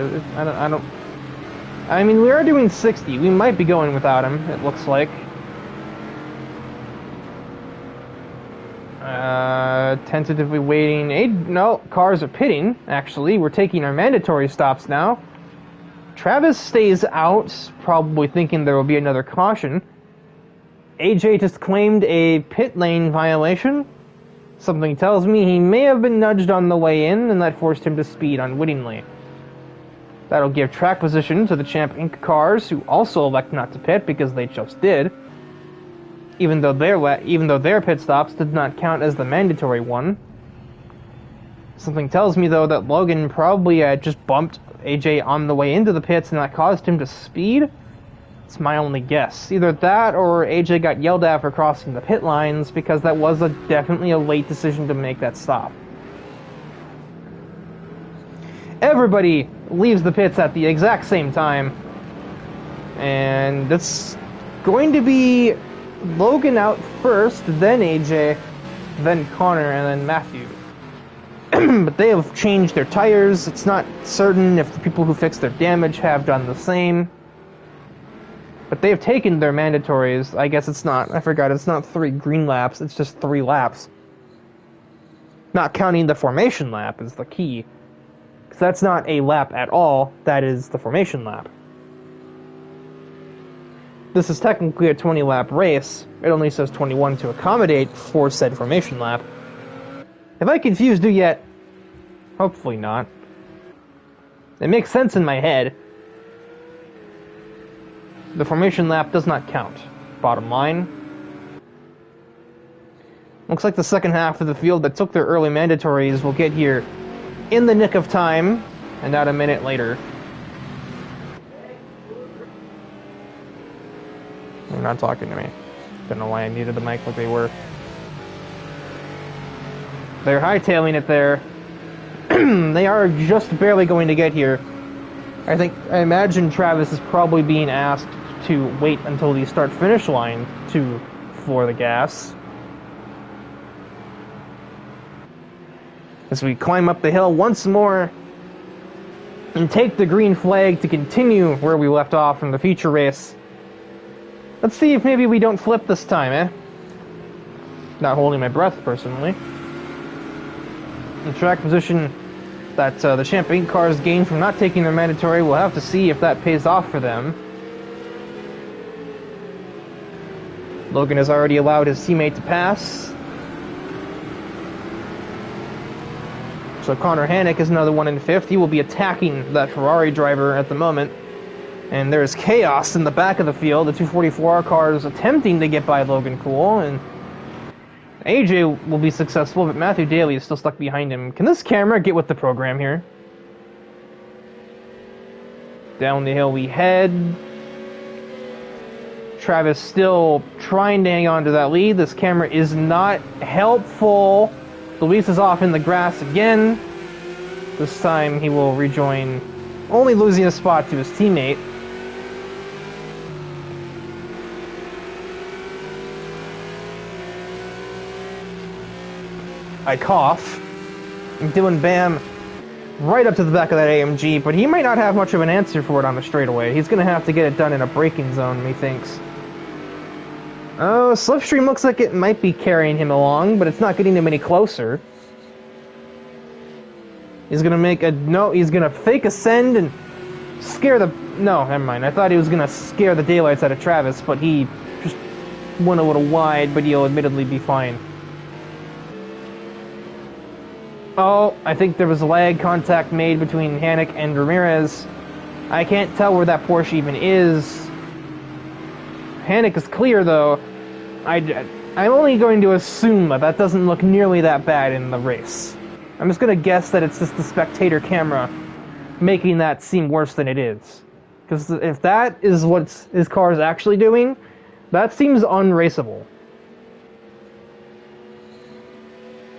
I mean, we are doing 60. We might be going without him, it looks like. Tentatively waiting. No, cars are pitting, actually. We're taking our mandatory stops now. Travis stays out, probably thinking there will be another caution. AJ just claimed a pit lane violation. Something tells me he may have been nudged on the way in, and that forced him to speed unwittingly. That'll give track position to the Champ Inc. cars, who also elect not to pit because they just did. Even though their pit stops did not count as the mandatory one. Something tells me, though, that Logan probably just bumped AJ on the way into the pits and that caused him to speed. It's my only guess. Either that or AJ got yelled at for crossing the pit lines, because that was definitely a late decision to make that stop. Everybody leaves the pits at the exact same time. And it's going to be Logan out first, then AJ, then Connor, and then Matthew. But they have changed their tires. It's not certain if the people who fixed their damage have done the same. But they've taken their mandatories. I guess it's not, I forgot, it's not 3 green laps, it's just 3 laps. Not counting the formation lap is the key. Because that's not a lap at all, that is the formation lap. This is technically a 20-lap race. It only says 21 to accommodate for said formation lap. Have I confused you yet? Hopefully not. It makes sense in my head. The formation lap does not count. Bottom line. Looks like the second half of the field that took their early mandatories will get here in the nick of time, and not a minute later. They're not talking to me. Don't know why I needed the mic like they were. They're hightailing it there. They are just barely going to get here. I imagine Travis is probably being asked to wait until the start-finish line to floor the gas. As we climb up the hill once more and take the green flag to continue where we left off in the feature race. Let's see if maybe we don't flip this time, eh? Not holding my breath, personally. The track position that the Champ Inc. cars gained from not taking their mandatory, we'll have to see if that pays off for them. Logan has already allowed his teammate to pass. So Connor Hannick is another one in 5th. He will be attacking that Ferrari driver at the moment. And there's chaos in the back of the field. The 244R car is attempting to get by Logan Cool, and AJ will be successful, but Matthew Daly is still stuck behind him. Can this camera get with the program here? Down the hill we head. Travis still trying to hang on to that lead. This camera is not helpful. Luis is off in the grass again. This time he will rejoin, only losing a spot to his teammate. I cough. Dylan Bam right up to the back of that AMG, but he might not have much of an answer for it on the straightaway. He's going to have to get it done in a braking zone, methinks. Oh, Slipstream looks like it might be carrying him along, but it's not getting him any closer. He's going to make a... No, he's going to fake ascend and scare the... No, never mind. I thought he was going to scare the daylights out of Travis, but he just went a little wide, but he'll admittedly be fine. Oh, I think there was lag contact made between Hannick and Ramirez. I can't tell where that Porsche even is. Hannick is clear, though. I'm only going to assume that doesn't look nearly that bad in the race. I'm just going to guess that it's just the spectator camera making that seem worse than it is. Because if that is what his car is actually doing, that seems unraceable.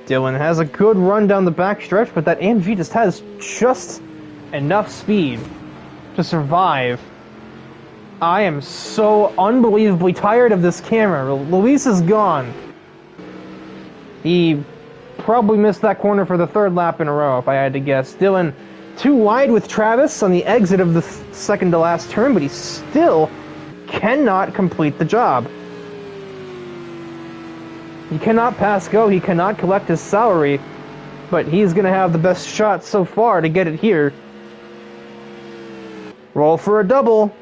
Dylan has a good run down the backstretch, but that AMG just has just enough speed to survive. I am so unbelievably tired of this camera. Luis is gone. He probably missed that corner for the third lap in a row, if I had to guess. Dylan too wide with Travis on the exit of the second to last turn, but he still cannot complete the job. He cannot pass go, he cannot collect his salary, but he's going to have the best shot so far to get it here. Roll for a double.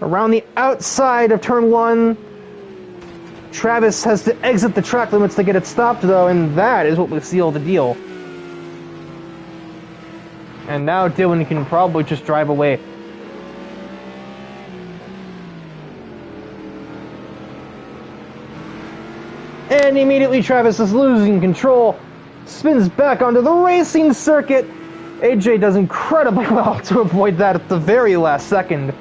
Around the outside of turn 1. Travis has to exit the track limits to get it stopped, though, and that is what will seal the deal. And now Dylan can probably just drive away. And immediately Travis is losing control. Spins back onto the racing circuit. AJ does incredibly well to avoid that at the very last second.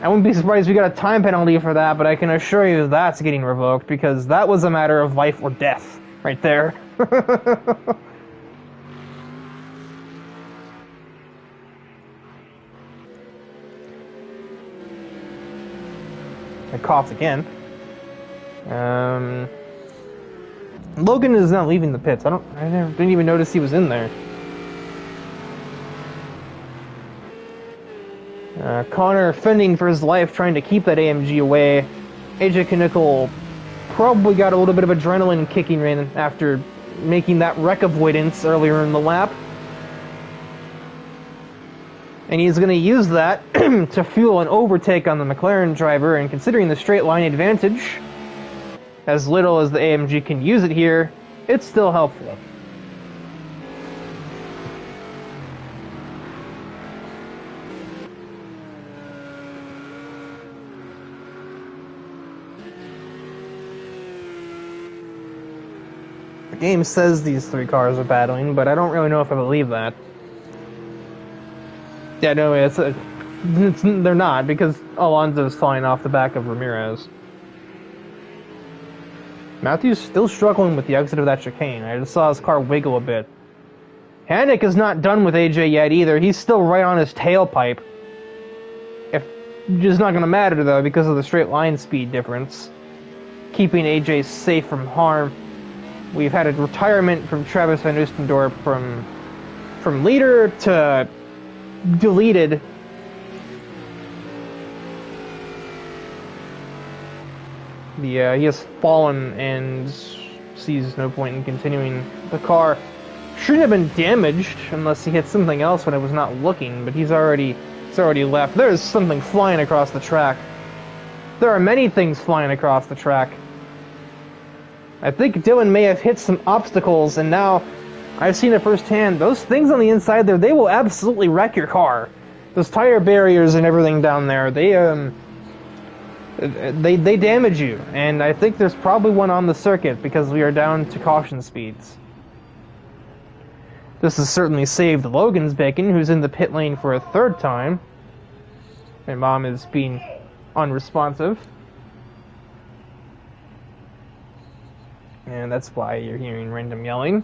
I wouldn't be surprised if we got a time penalty for that, but I can assure you that's getting revoked, because that was a matter of life or death right there. I coughed again. Logan is not leaving the pits. I didn't even notice he was in there. Connor fending for his life, trying to keep that AMG away. AJ Knickel probably got a little bit of adrenaline kicking in after making that wreck avoidance earlier in the lap. And he's going to use that to fuel an overtake on the McLaren driver, and considering the straight line advantage, as little as the AMG can use it here, it's still helpful. The game says these three cars are battling, but I don't really know if I believe that. Yeah, no, they're not, because Alonso's flying off the back of Ramirez. Matthew's still struggling with the exit of that chicane. I just saw his car wiggle a bit. Hannick is not done with AJ yet either. He's still right on his tailpipe. It's not going to matter, though, because of the straight line speed difference. Keeping AJ safe from harm. We've had a retirement from Travis Van Oostendorp from leader to deleted. He has fallen and sees no point in continuing. The car shouldn't have been damaged unless he hit something else when I was not looking, but he's already left. There's something flying across the track. There are many things flying across the track. I think Dylan may have hit some obstacles, and now I've seen it firsthand. Those things on the inside there, they will absolutely wreck your car. Those tire barriers and everything down there, they damage you. And I think there's probably one on the circuit because we are down to caution speeds. This has certainly saved Logan's bacon, who's in the pit lane for a third time. And Mom is being unresponsive. And that's why you're hearing random yelling.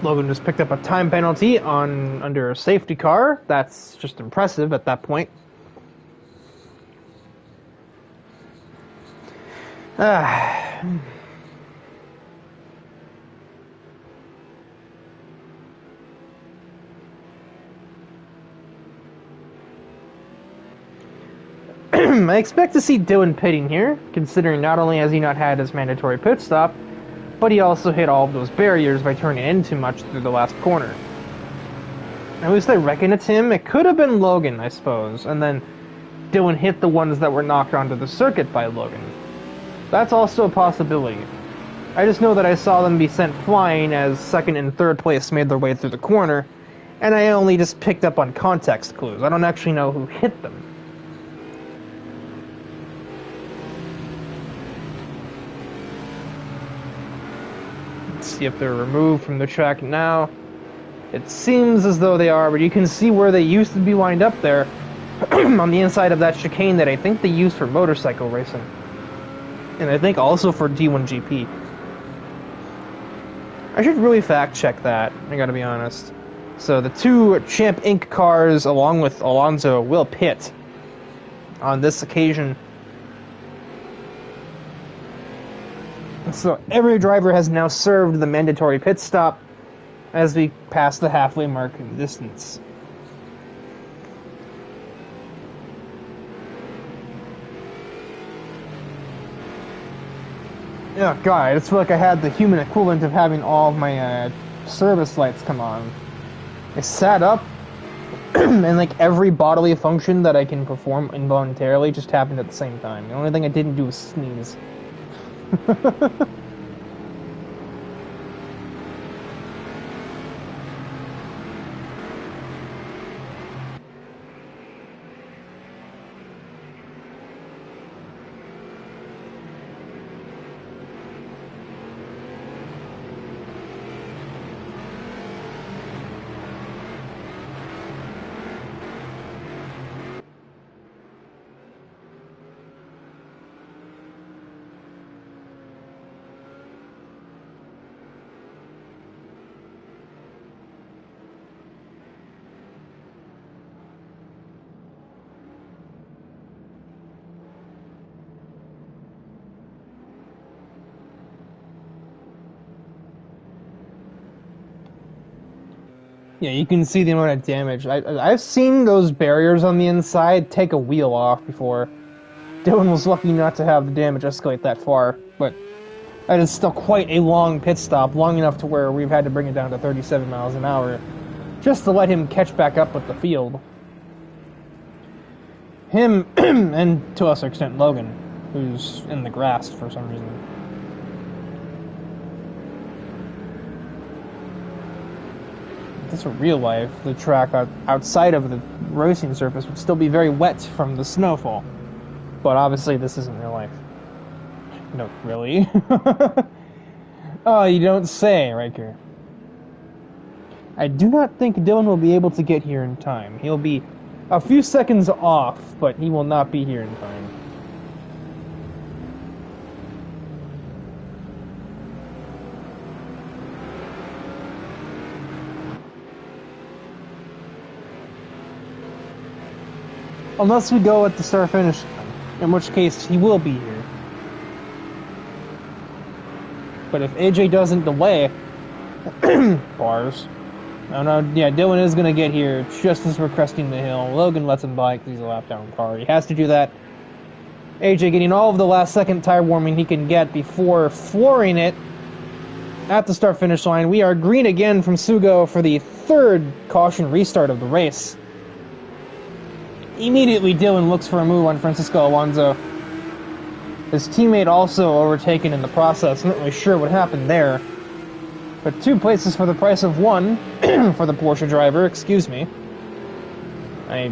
Logan just picked up a time penalty under a safety car. That's just impressive at that point. I expect to see Dylan pitting here, considering not only has he not had his mandatory pit stop, but he also hit all of those barriers by turning in too much through the last corner. At least I reckon it's him. It could have been Logan, I suppose, and then Dylan hit the ones that were knocked onto the circuit by Logan. That's also a possibility. I just know that I saw them be sent flying as second and third place made their way through the corner, and I only just picked up on context clues. I don't actually know who hit them. Let's see if they're removed from the track now. It seems as though they are, but you can see where they used to be lined up there on the inside of that chicane that I think they used for motorcycle racing. And I think also for D1GP. I should really fact check that, I gotta be honest. So the two Champ Inc. cars along with Alonso will pit on this occasion. So every driver has now served the mandatory pit stop as we pass the halfway mark in the distance. Oh god, it's like I had the human equivalent of having all of my service lights come on. I sat up, and like every bodily function that I can perform involuntarily just happened at the same time. The only thing I didn't do was sneeze. Yeah, you can see the amount of damage. I've seen those barriers on the inside take a wheel off before. Dylan was lucky not to have the damage escalate that far, but that is still quite a long pit stop, long enough to where we've had to bring it down to 37 miles an hour, just to let him catch back up with the field. Him, and to a lesser extent Logan, who's in the grass for some reason. This is real life. The track outside of the racing surface would still be very wet from the snowfall. But obviously this isn't real life. No, really? Oh, you don't say, Riker. I do not think Dylan will be able to get here in time. He'll be a few seconds off, but he will not be here in time. Unless we go at the start-finish, in which case he will be here. But if AJ doesn't delay, bars. Oh no, yeah, Dylan is gonna get here just as we're cresting the hill. Logan lets him by because he's a lap-down car. He has to do that. AJ getting all of the last-second tire warming he can get before flooring it at the start-finish line. We are green again from Sugo for the third caution restart of the race. Immediately, Dylan looks for a move on Francisco Alonso. His teammate also overtaken in the process. Not really sure what happened there. But 2 places for the price of 1 for the Porsche driver. Excuse me. My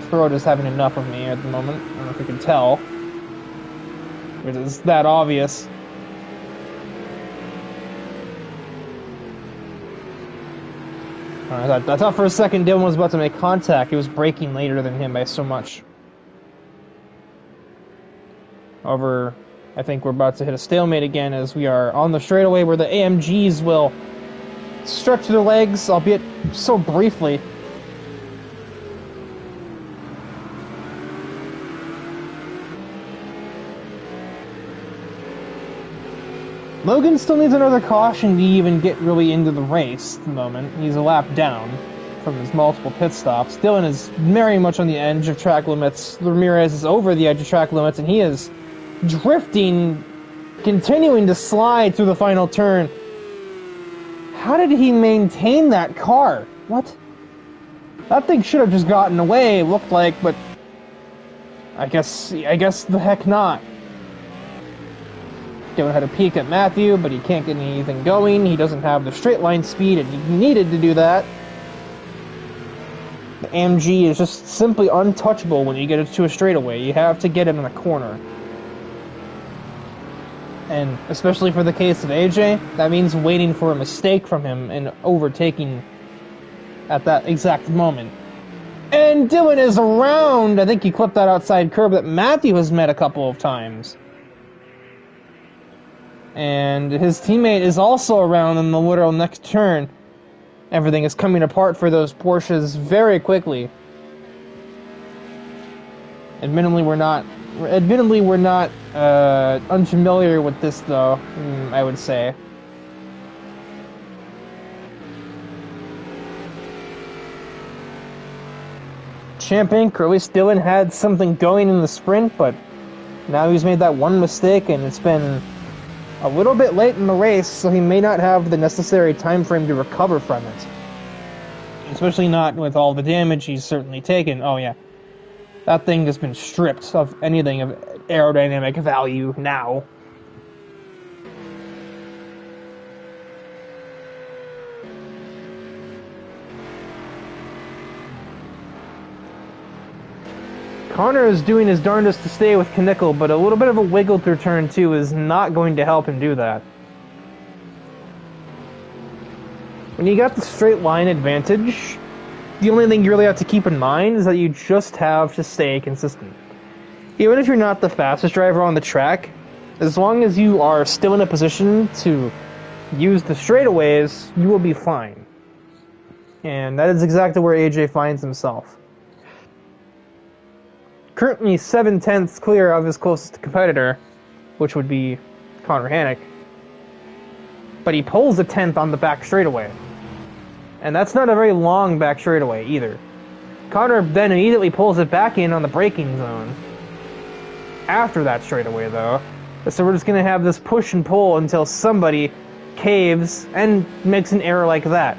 throat is having enough of me at the moment. I don't know if you can tell. It is that obvious. I thought for a second Dylan was about to make contact. He was braking later than him by so much. However, I think we're about to hit a stalemate again as we are on the straightaway where the AMGs will stretch their legs, albeit so briefly. Logan still needs another caution to even get really into the race at the moment. He's a lap down from his multiple pit stops. Dillon is very much on the edge of track limits. Ramirez is over the edge of track limits, and he is drifting, continuing to slide through the final turn. How did he maintain that car? What? That thing should have just gotten away, it looked like, but I guess the heck not. Dillon had a peek at Matthew, but he can't get anything going. He doesn't have the straight line speed, and he needed to do that. The AMG is just simply untouchable when you get it to a straightaway. You have to get it in a corner. And especially for the case of AJ, that means waiting for a mistake from him and overtaking at that exact moment. And Dillon is around! I think he clipped that outside curb that Matthew has met a couple of times. And his teammate is also around in the literal next turn. Everything is coming apart for those Porsches very quickly. Admittedly, we're not unfamiliar with this, though, I would say. Champ or at least Dillon had something going in the sprint, but now he's made that one mistake, and it's been a little bit late in the race, so he may not have the necessary time frame to recover from it. Especially not with all the damage he's certainly taken. Oh yeah, that thing has been stripped of anything of aerodynamic value now. Connor is doing his darndest to stay with Knickel, but a little bit of a wiggle through turn 2 is not going to help him do that. When you got the straight line advantage, the only thing you really have to keep in mind is that you just have to stay consistent. Even if you're not the fastest driver on the track, as long as you are still in a position to use the straightaways, you will be fine. And that is exactly where AJ finds himself. Currently 7/10 clear of his closest competitor, which would be Connor Hannock. But he pulls a 10th on the back straightaway. And that's not a very long back straightaway either. Connor then immediately pulls it back in on the braking zone. After that straightaway, though. So we're just going to have this push and pull until somebody caves and makes an error like that.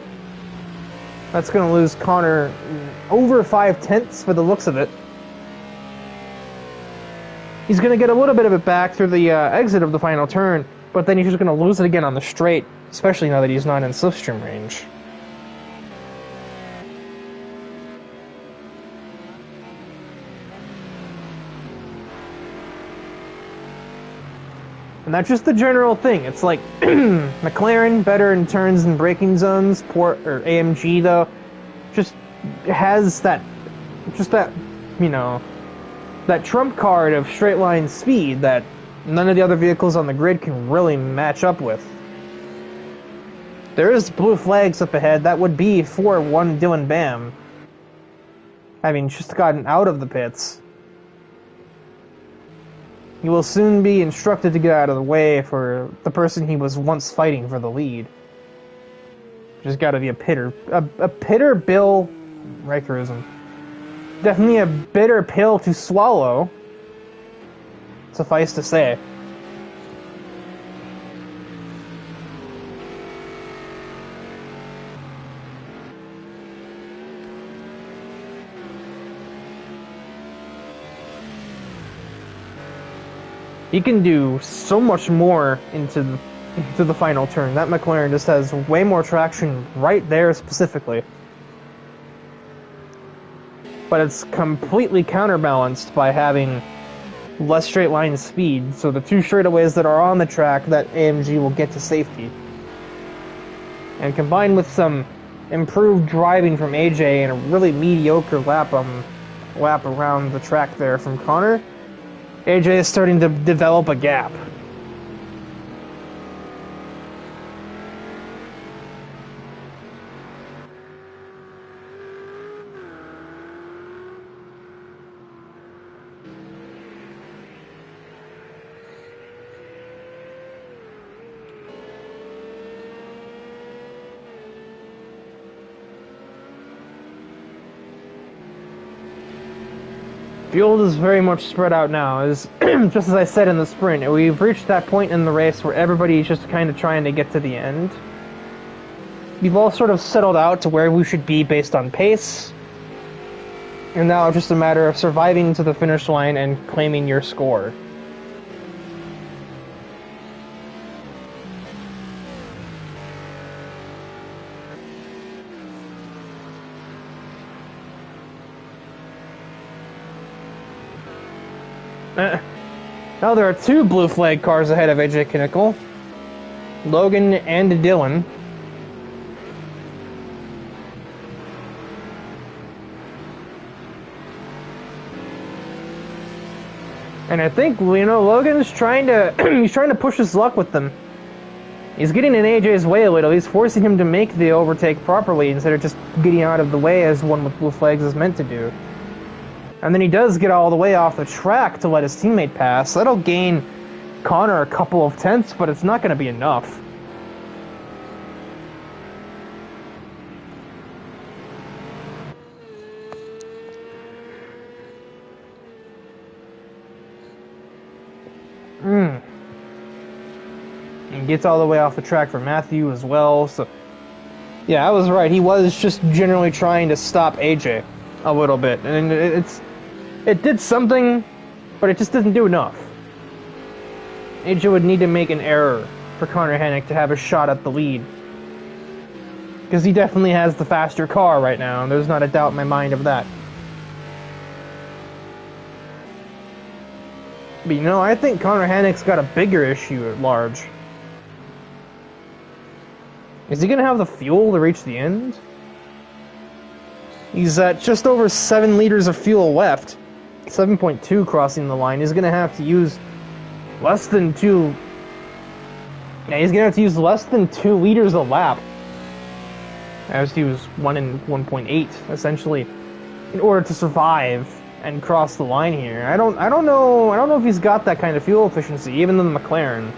That's going to lose Connor over 5/10 for the looks of it. He's going to get a little bit of it back through the exit of the final turn, but then he's just going to lose it again on the straight, especially now that he's not in slipstream range. And that's just the general thing. It's like McLaren better in turns and braking zones. AMG though, just has that trump card of straight line speed that none of the other vehicles on the grid can really match up with. There is blue flags up ahead. That would be for one Dylan Bam, having just gotten out of the pits. He will soon be instructed to get out of the way for the person he was once fighting for the lead. Just gotta be a pitter Bill Reicherism. Definitely a bitter pill to swallow, suffice to say. He can do so much more into the final turn. That McLaren just has way more traction right there specifically. But it's completely counterbalanced by having less straight line speed. So the two straightaways that are on the track, that AMG will get to safety. And combined with some improved driving from AJ and a really mediocre lap around the track there from Connor, AJ is starting to develop a gap. Field is very much spread out now. As just as I said in the sprint, we've reached that point in the race where everybody's just kind of trying to get to the end. We've all sort of settled out to where we should be based on pace. And now it's just a matter of surviving to the finish line and claiming your score. Now there are two blue flag cars ahead of AJ Kinnickle. Logan and Dylan. And I think, Logan's trying to he's trying to push his luck with them. He's getting in AJ's way a little. He's forcing him to make the overtake properly instead of just getting out of the way as one with blue flags is meant to do. And then he does get all the way off the track to let his teammate pass. That'll gain Connor a couple of tenths, but it's not going to be enough. And gets all the way off the track for Matthew as well. So, yeah, I was right. He was just generally trying to stop AJ a little bit, and it did something, but it just didn't do enough. AJ would need to make an error for Connor Hennick to have a shot at the lead, because he definitely has the faster car right now, and there's not a doubt in my mind of that. But I think Connor Hennick's got a bigger issue at large. Is he going to have the fuel to reach the end? He's at just over 7 liters of fuel left. 7.2 crossing the line. He's going to have to use less than 2... Yeah, he's going to have to use less than 2 liters a lap. As he was 1 and 1.8, essentially, in order to survive and cross the line here. I don't know if he's got that kind of fuel efficiency, even in the McLaren.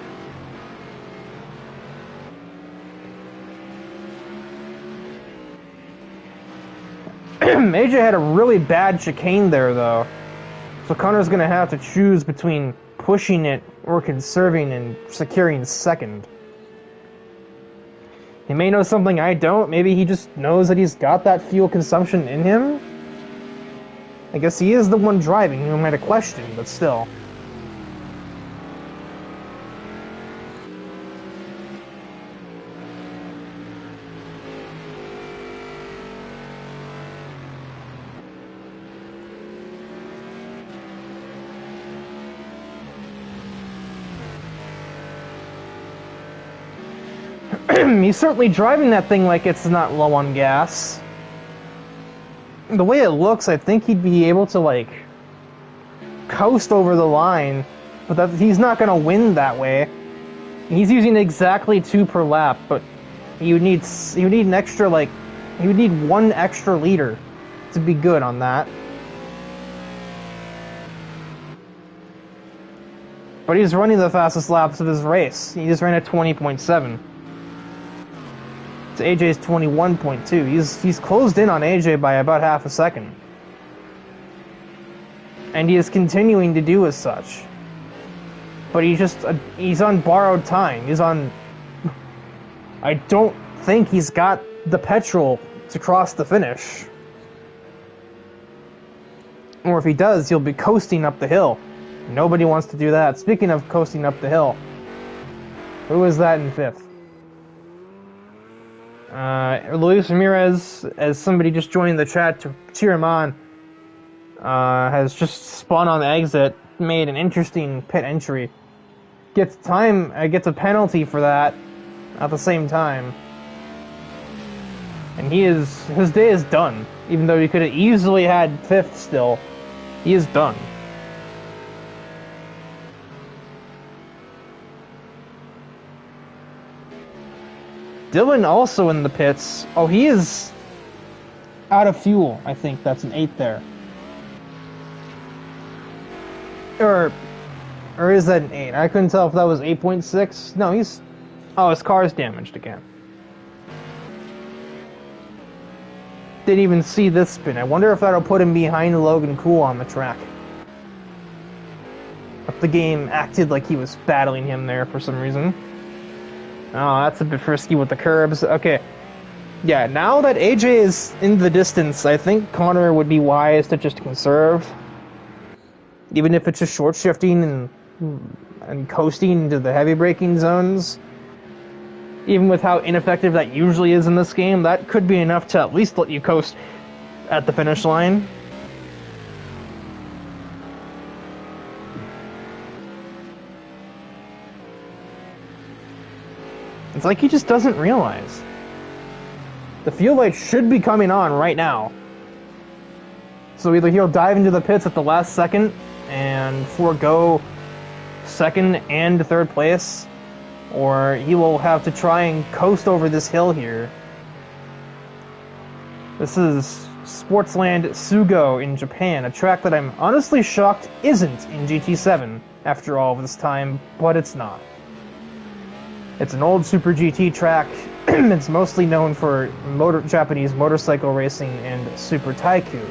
AJ had a really bad chicane there, though. So Connor's going to have to choose between pushing it or conserving and securing second. He may know something I don't. Maybe he just knows that he's got that fuel consumption in him. I guess he is the one driving, who might have questioned, but still. He's certainly driving that thing like it's not low on gas. The way it looks, I think he'd be able to, coast over the line, but he's not going to win that way. He's using exactly 2 per lap, but he would need an extra, he would need 1 extra liter to be good on that. But he's running the fastest laps of his race. He just ran at 20.7. So AJ's 21.2. He's closed in on AJ by about half a second. And he is continuing to do as such. But he's on borrowed time. I don't think he's got the petrol to cross the finish. Or if he does, he'll be coasting up the hill. Nobody wants to do that. Speaking of coasting up the hill, who is that in 5th? Luis Ramirez, as somebody just joined the chat to cheer him on, has just spun on the exit, made an interesting pit entry. Gets a penalty for that at the same time. And his day is done. Even though he could have easily had 5th still, he is done. Dylan also in the pits. Oh, he is out of fuel. I think that's an 8 there. Or is that an 8? I couldn't tell if that was 8.6. No, his car's damaged again. Didn't even see this spin. I wonder if that'll put him behind Logan Cool on the track. But the game acted like he was battling him there for some reason. Oh, that's a bit frisky with the curbs. Okay. Yeah, now that AJ is in the distance, I think Connor would be wise to just conserve. Even if it's just short shifting and coasting into the heavy braking zones. Even with how ineffective that usually is in this game, that could be enough to at least let you coast at the finish line. It's like he just doesn't realize. The fuel light should be coming on right now. So either he'll dive into the pits at the last second and forego second and third place, or he will have to try and coast over this hill here. This is Sportsland Sugo in Japan, a track that I'm honestly shocked isn't in GT7 after all of this time, but it's not. It's an old Super GT track. It's mostly known for Japanese motorcycle racing and Super Taiku.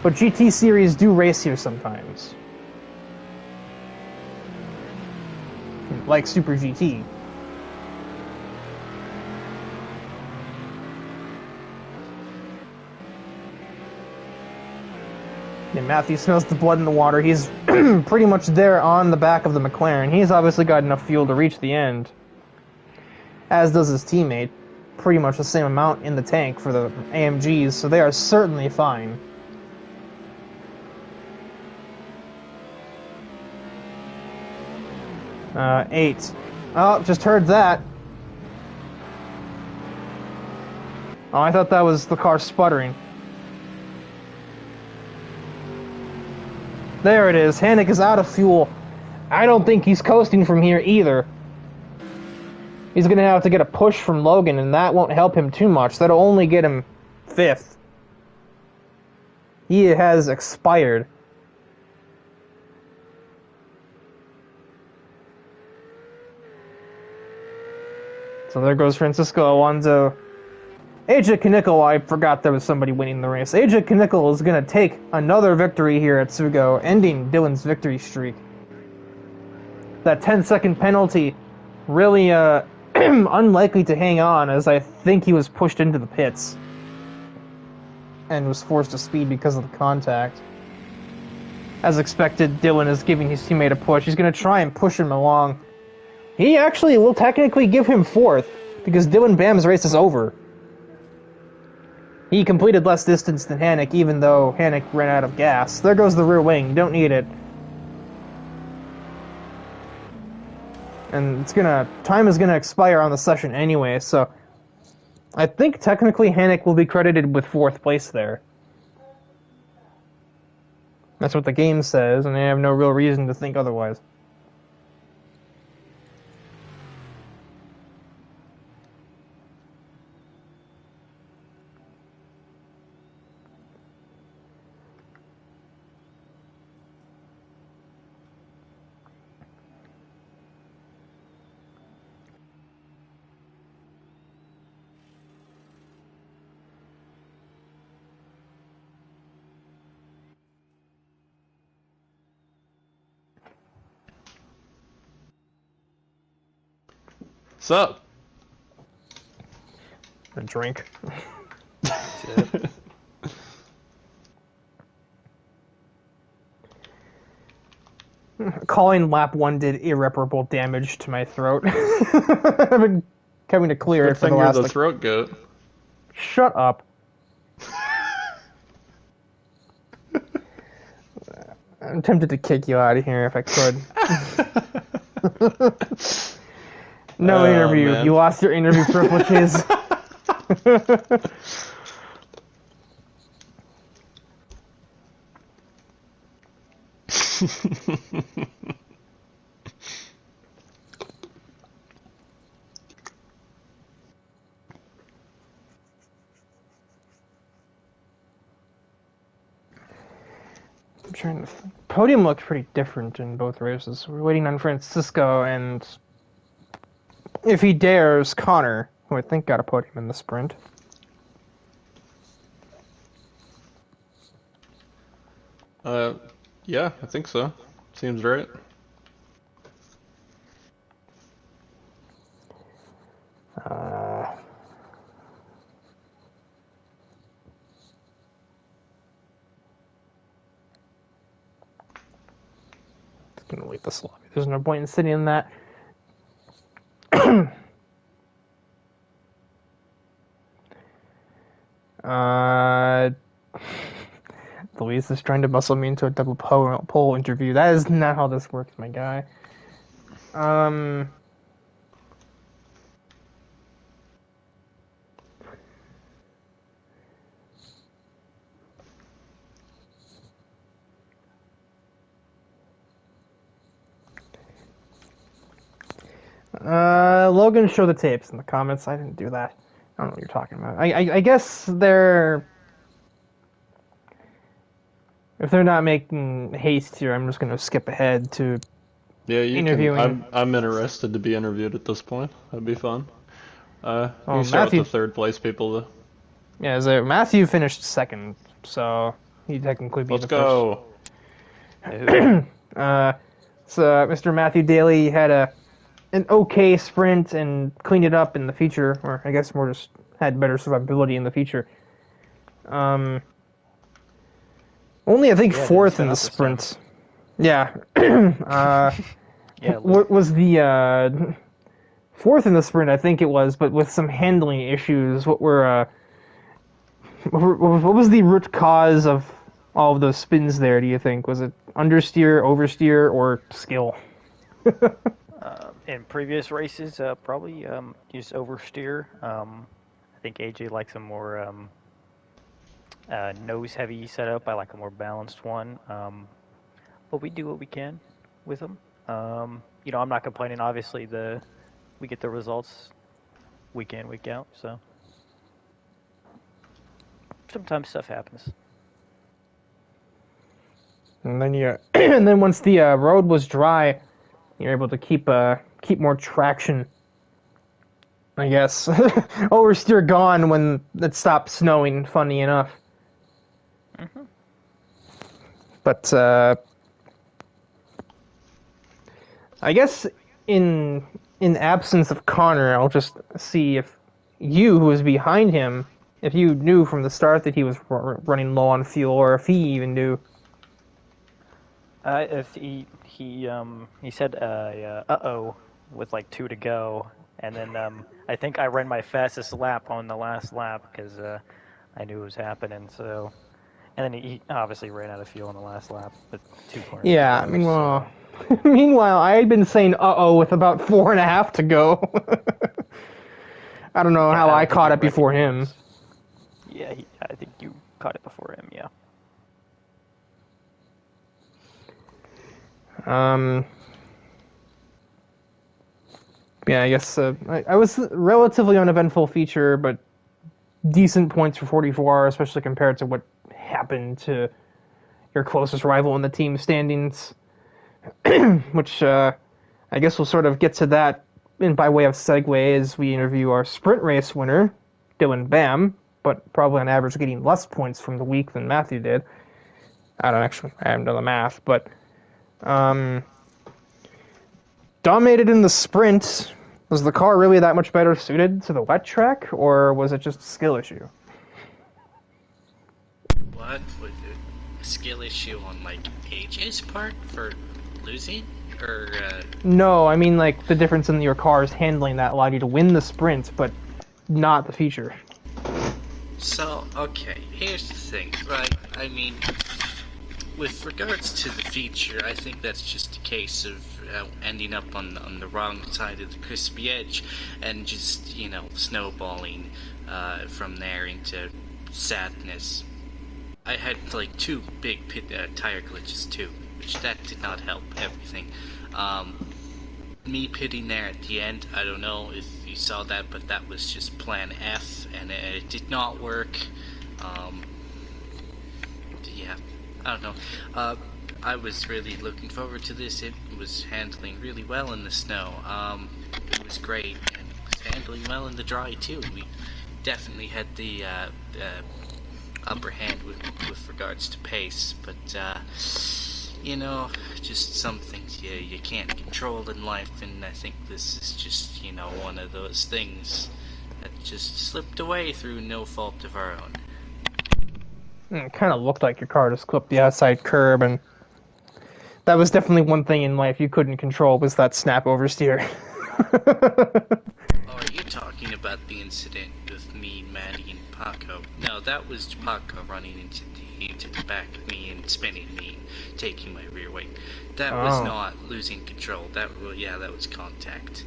But GT series do race here sometimes. Like Super GT. And Matthew smells the blood in the water. He's pretty much there on the back of the McLaren. He's obviously got enough fuel to reach the end. As does his teammate. Pretty much the same amount in the tank for the AMGs, so they are certainly fine. Eight. Oh, just heard that. Oh, I thought that was the car sputtering. There it is. Hanek is out of fuel. I don't think he's coasting from here either. He's going to have to get a push from Logan, and that won't help him too much. That'll only get him 5th. He has expired. So there goes Francisco Alonso. AJ Knickel, I forgot there was somebody winning the race. AJ Knickel is going to take another victory here at Sugo, ending Dylan's victory streak. That 10-second penalty really unlikely to hang on, as I think he was pushed into the pits and was forced to speed because of the contact. As expected, Dylan is giving his teammate a push. He's going to try and push him along. He actually will technically give him 4th, because Dylan Bam's race is over. He completed less distance than Hanek, even though Hanek ran out of gas. There goes the rear wing. You don't need it. And time is gonna expire on the session anyway, so I think technically Hanek will be credited with 4th place there. That's what the game says, and I have no real reason to think otherwise. What's up? A drink. Shit. Calling lap 1 did irreparable damage to my throat. I've been coming to clear it for the last... You're the throat goat. Shut up. I'm tempted to kick you out of here if I could. No interview. Man. You lost your interview privileges. I'm trying to... Podium looked pretty different in both races. We're waiting on Francisco and... if he dares, Connor, who I think got a podium in the sprint. Yeah, I think so. Seems right. Just gonna leave this lobby. There's no point in sitting in that. Luis is trying to muscle me into a double poll interview. That is not how this works, my guy. Logan, show the tapes in the comments. I didn't do that. I don't know what you're talking about. I guess they're... If they're not making haste here, I'm just going to skip ahead to Yeah, you interviewing. can. I'm interested to be interviewed at this point. That'd be fun. You Oh, start Matthew... with the third place people, though. Yeah, so Matthew finished second, so he technically beat Let's the go. first. So Mr. Matthew Daly had an okay sprint and cleaned it up in the feature, or I guess more just had better survivability in the feature. Only I think fourth in the sprint. Yeah. What was the fourth in the sprint? I think it was, but with some handling issues. What was the root cause of all of those spins there? Do you think was it understeer, oversteer, or skill? In previous races, probably just oversteer. I think AJ likes a more nose-heavy setup. I like a more balanced one. But we do what we can with them. I'm not complaining. Obviously, we get the results week in, week out. So sometimes stuff happens. And then and then once the road was dry, you're able to keep more traction. I guess oversteer gone when it stopped snowing. Funny enough. Mm-hmm. But I guess in absence of Connor, I'll just see if you, who was behind him, if you knew from the start that he was running low on fuel, or if he even knew. If he said uh-oh with like 2 to go, and then I think I ran my fastest lap on the last lap because I knew it was happening. So, and then he obviously ran out of fuel on the last lap with 2 corners. Yeah, meanwhile, I had been saying uh-oh with about 4.5 to go. I don't know how I caught it before him. Yeah, I think you caught it before him, yeah. Yeah, I guess I was relatively uneventful feature, but decent points for 44, especially compared to what happened to your closest rival in the team standings, which I guess we'll sort of get to that in by way of segue as we interview our sprint race winner, Dylan Bam, but probably on average getting less points from the week than Matthew did. I haven't done the math, but dominated in the sprint. Was the car really that much better suited to the wet track, or was it just a skill issue? What? Was it a skill issue on, like, AJ's part for losing? Or, No, I mean, like, the difference in your car's handling that allowed you to win the sprint, but not the feature. So, okay, here's the thing, right? I mean, with regards to the feature, I think that's just a case of ending up on the wrong side of the crispy edge and just, snowballing from there into sadness. I had like 2 big tire glitches too, which that did not help everything. Me pitting there at the end, I don't know if you saw that, but that was just plan F, and it did not work. Yeah, I don't know. I was really looking forward to this. It was handling really well in the snow. It was great, and it was handling well in the dry too. We definitely had the upper hand with regards to pace, but you know, just some things you can't control in life, and I think this is just, you know, one of those things that just slipped away through no fault of our own. It kind of looked like your car just clipped the outside curb, and that was definitely one thing in life you couldn't control, was that snap oversteer. Oh, are you talking about the incident with me, Maddie, and Paco? No, that was Paco running into the back of me and spinning me, taking my rear wing. That was not losing control. That was contact.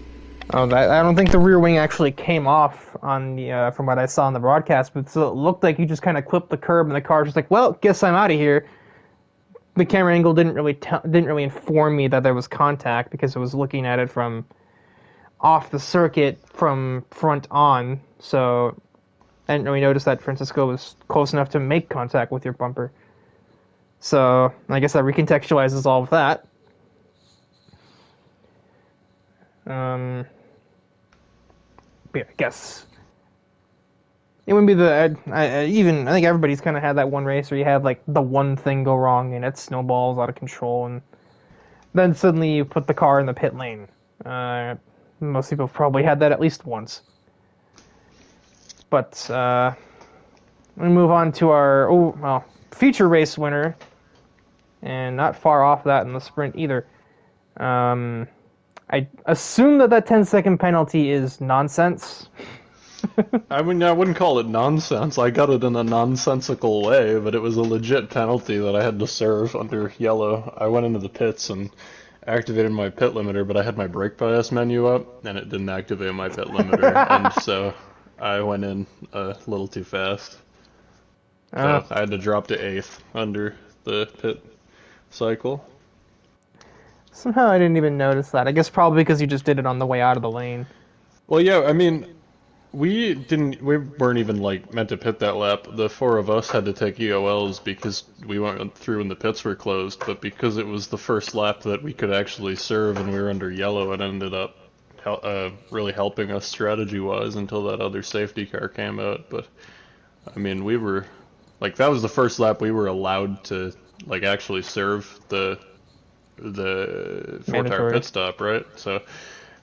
Oh, I don't think the rear wing actually came off on the from what I saw on the broadcast, but so it looked like you just kind of clipped the curb, and the car was just like, "Well, guess I'm out of here." The camera angle didn't really inform me that there was contact, because I was looking at it from off the circuit from front on, so I didn't really notice that Francisco was close enough to make contact with your bumper. So I guess that recontextualizes all of that. Yeah, I guess it wouldn't be I think everybody's kind of had that one race where you have like the one thing go wrong and it snowballs out of control, and then suddenly you put the car in the pit lane. Most people have probably had that at least once. But we move on to our feature race winner, and not far off that in the sprint either. I assume that 10-second penalty is nonsense. I mean, I wouldn't call it nonsense. I got it in a nonsensical way, but it was a legit penalty that I had to serve under yellow. I went into the pits and activated my pit limiter, but I had my brake bias menu up, and it didn't activate my pit limiter, and so I went in a little too fast. So I had to drop to 8th under the pit cycle. Somehow I didn't even notice that. I guess probably because you just did it on the way out of the lane. Well, yeah, I mean, we weren't even like meant to pit that lap. The 4 of us had to take EOLs because we went through and the pits were closed, but because it was the first lap that we could actually serve and we were under yellow, it ended up really helping us strategy-wise until that other safety car came out. But, I mean, we were, like, that was the first lap we were allowed to, like, actually serve the 4-tire pit stop, right? So,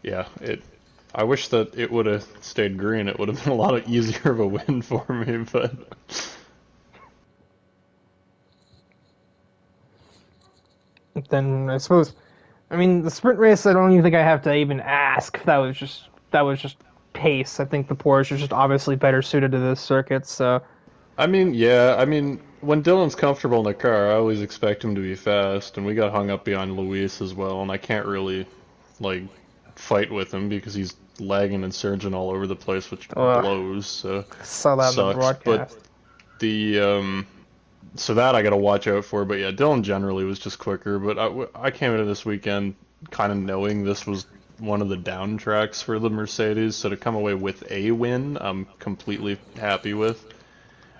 yeah, I wish that it would have stayed green. It would have been a lot easier of a win for me, but... Then I suppose, I mean, the sprint race, I don't even think I have to even ask. That was just pace. I think the Porsche is just obviously better suited to this circuit, so... I mean, yeah, when Dylan's comfortable in the car, I always expect him to be fast, and we got hung up behind Luis as well, and I can't really, like, fight with him because he's lagging and surging all over the place, which blows, so saw that in the broadcast. But so that I gotta watch out for, but yeah, Dylan generally was just quicker, but I came into this weekend kind of knowing this was one of the down tracks for the Mercedes, so to come away with a win, I'm completely happy with.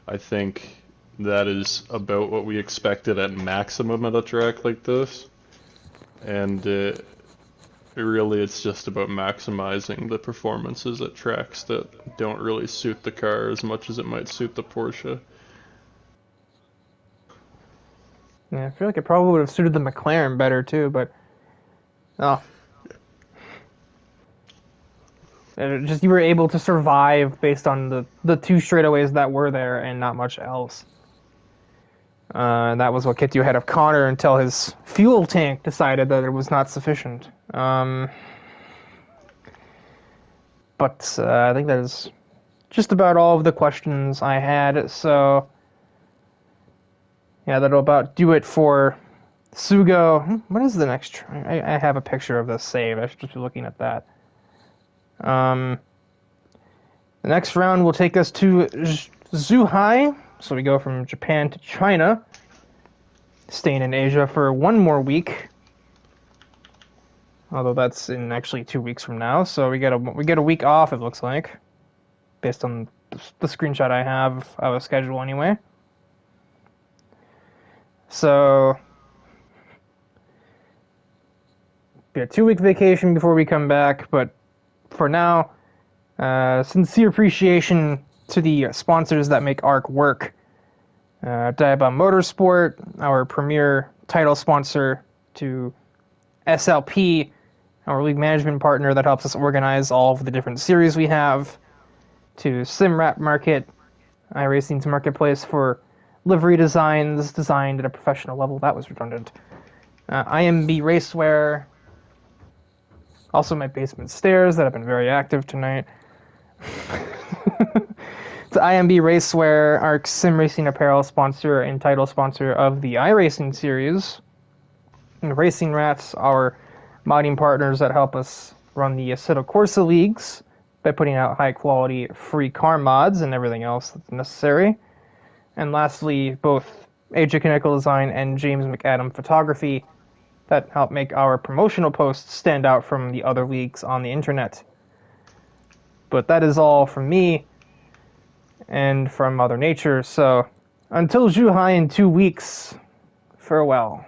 I think that is about what we expected at maximum at a track like this, and really it's just about maximizing the performances at tracks that don't really suit the car as much as it might suit the Porsche. Yeah, I feel like it probably would have suited the McLaren better too, but just you were able to survive based on the 2 straightaways that were there and not much else. That was what kept you ahead of Connor until his fuel tank decided that it was not sufficient. But I think that is just about all of the questions I had, so yeah, that'll about do it for Sugo. What is the next I have a picture of this saved. I should just be looking at that. The next round will take us to Zhuhai, so we go from Japan to China, staying in Asia for 1 more week. Although that's in actually 2 weeks from now, so we get a week off, it looks like, based on the screenshot I have of a schedule anyway. So be a 2-week vacation before we come back, but for now, sincere appreciation to the sponsors that make ARC work. DIVEBOMB Motorsport, our premier title sponsor, to SLP, our league management partner that helps us organize all of the different series we have, to SimRap Market, iRacing's marketplace for livery designs designed at a professional level. That was redundant. IMB Racewear, also my basement stairs that have been very active tonight. To IMB Racewear, our sim racing apparel sponsor and title sponsor of the iRacing series. And Racing Rats, our modding partners that help us run the Assetto Corsa leagues by putting out high quality free car mods and everything else that's necessary. And lastly, both AJ Canonical Design and James McAdam Photography that help make our promotional posts stand out from the other leagues on the internet. But that is all from me and from Mother Nature, so until Zhuhai in 2 weeks, farewell.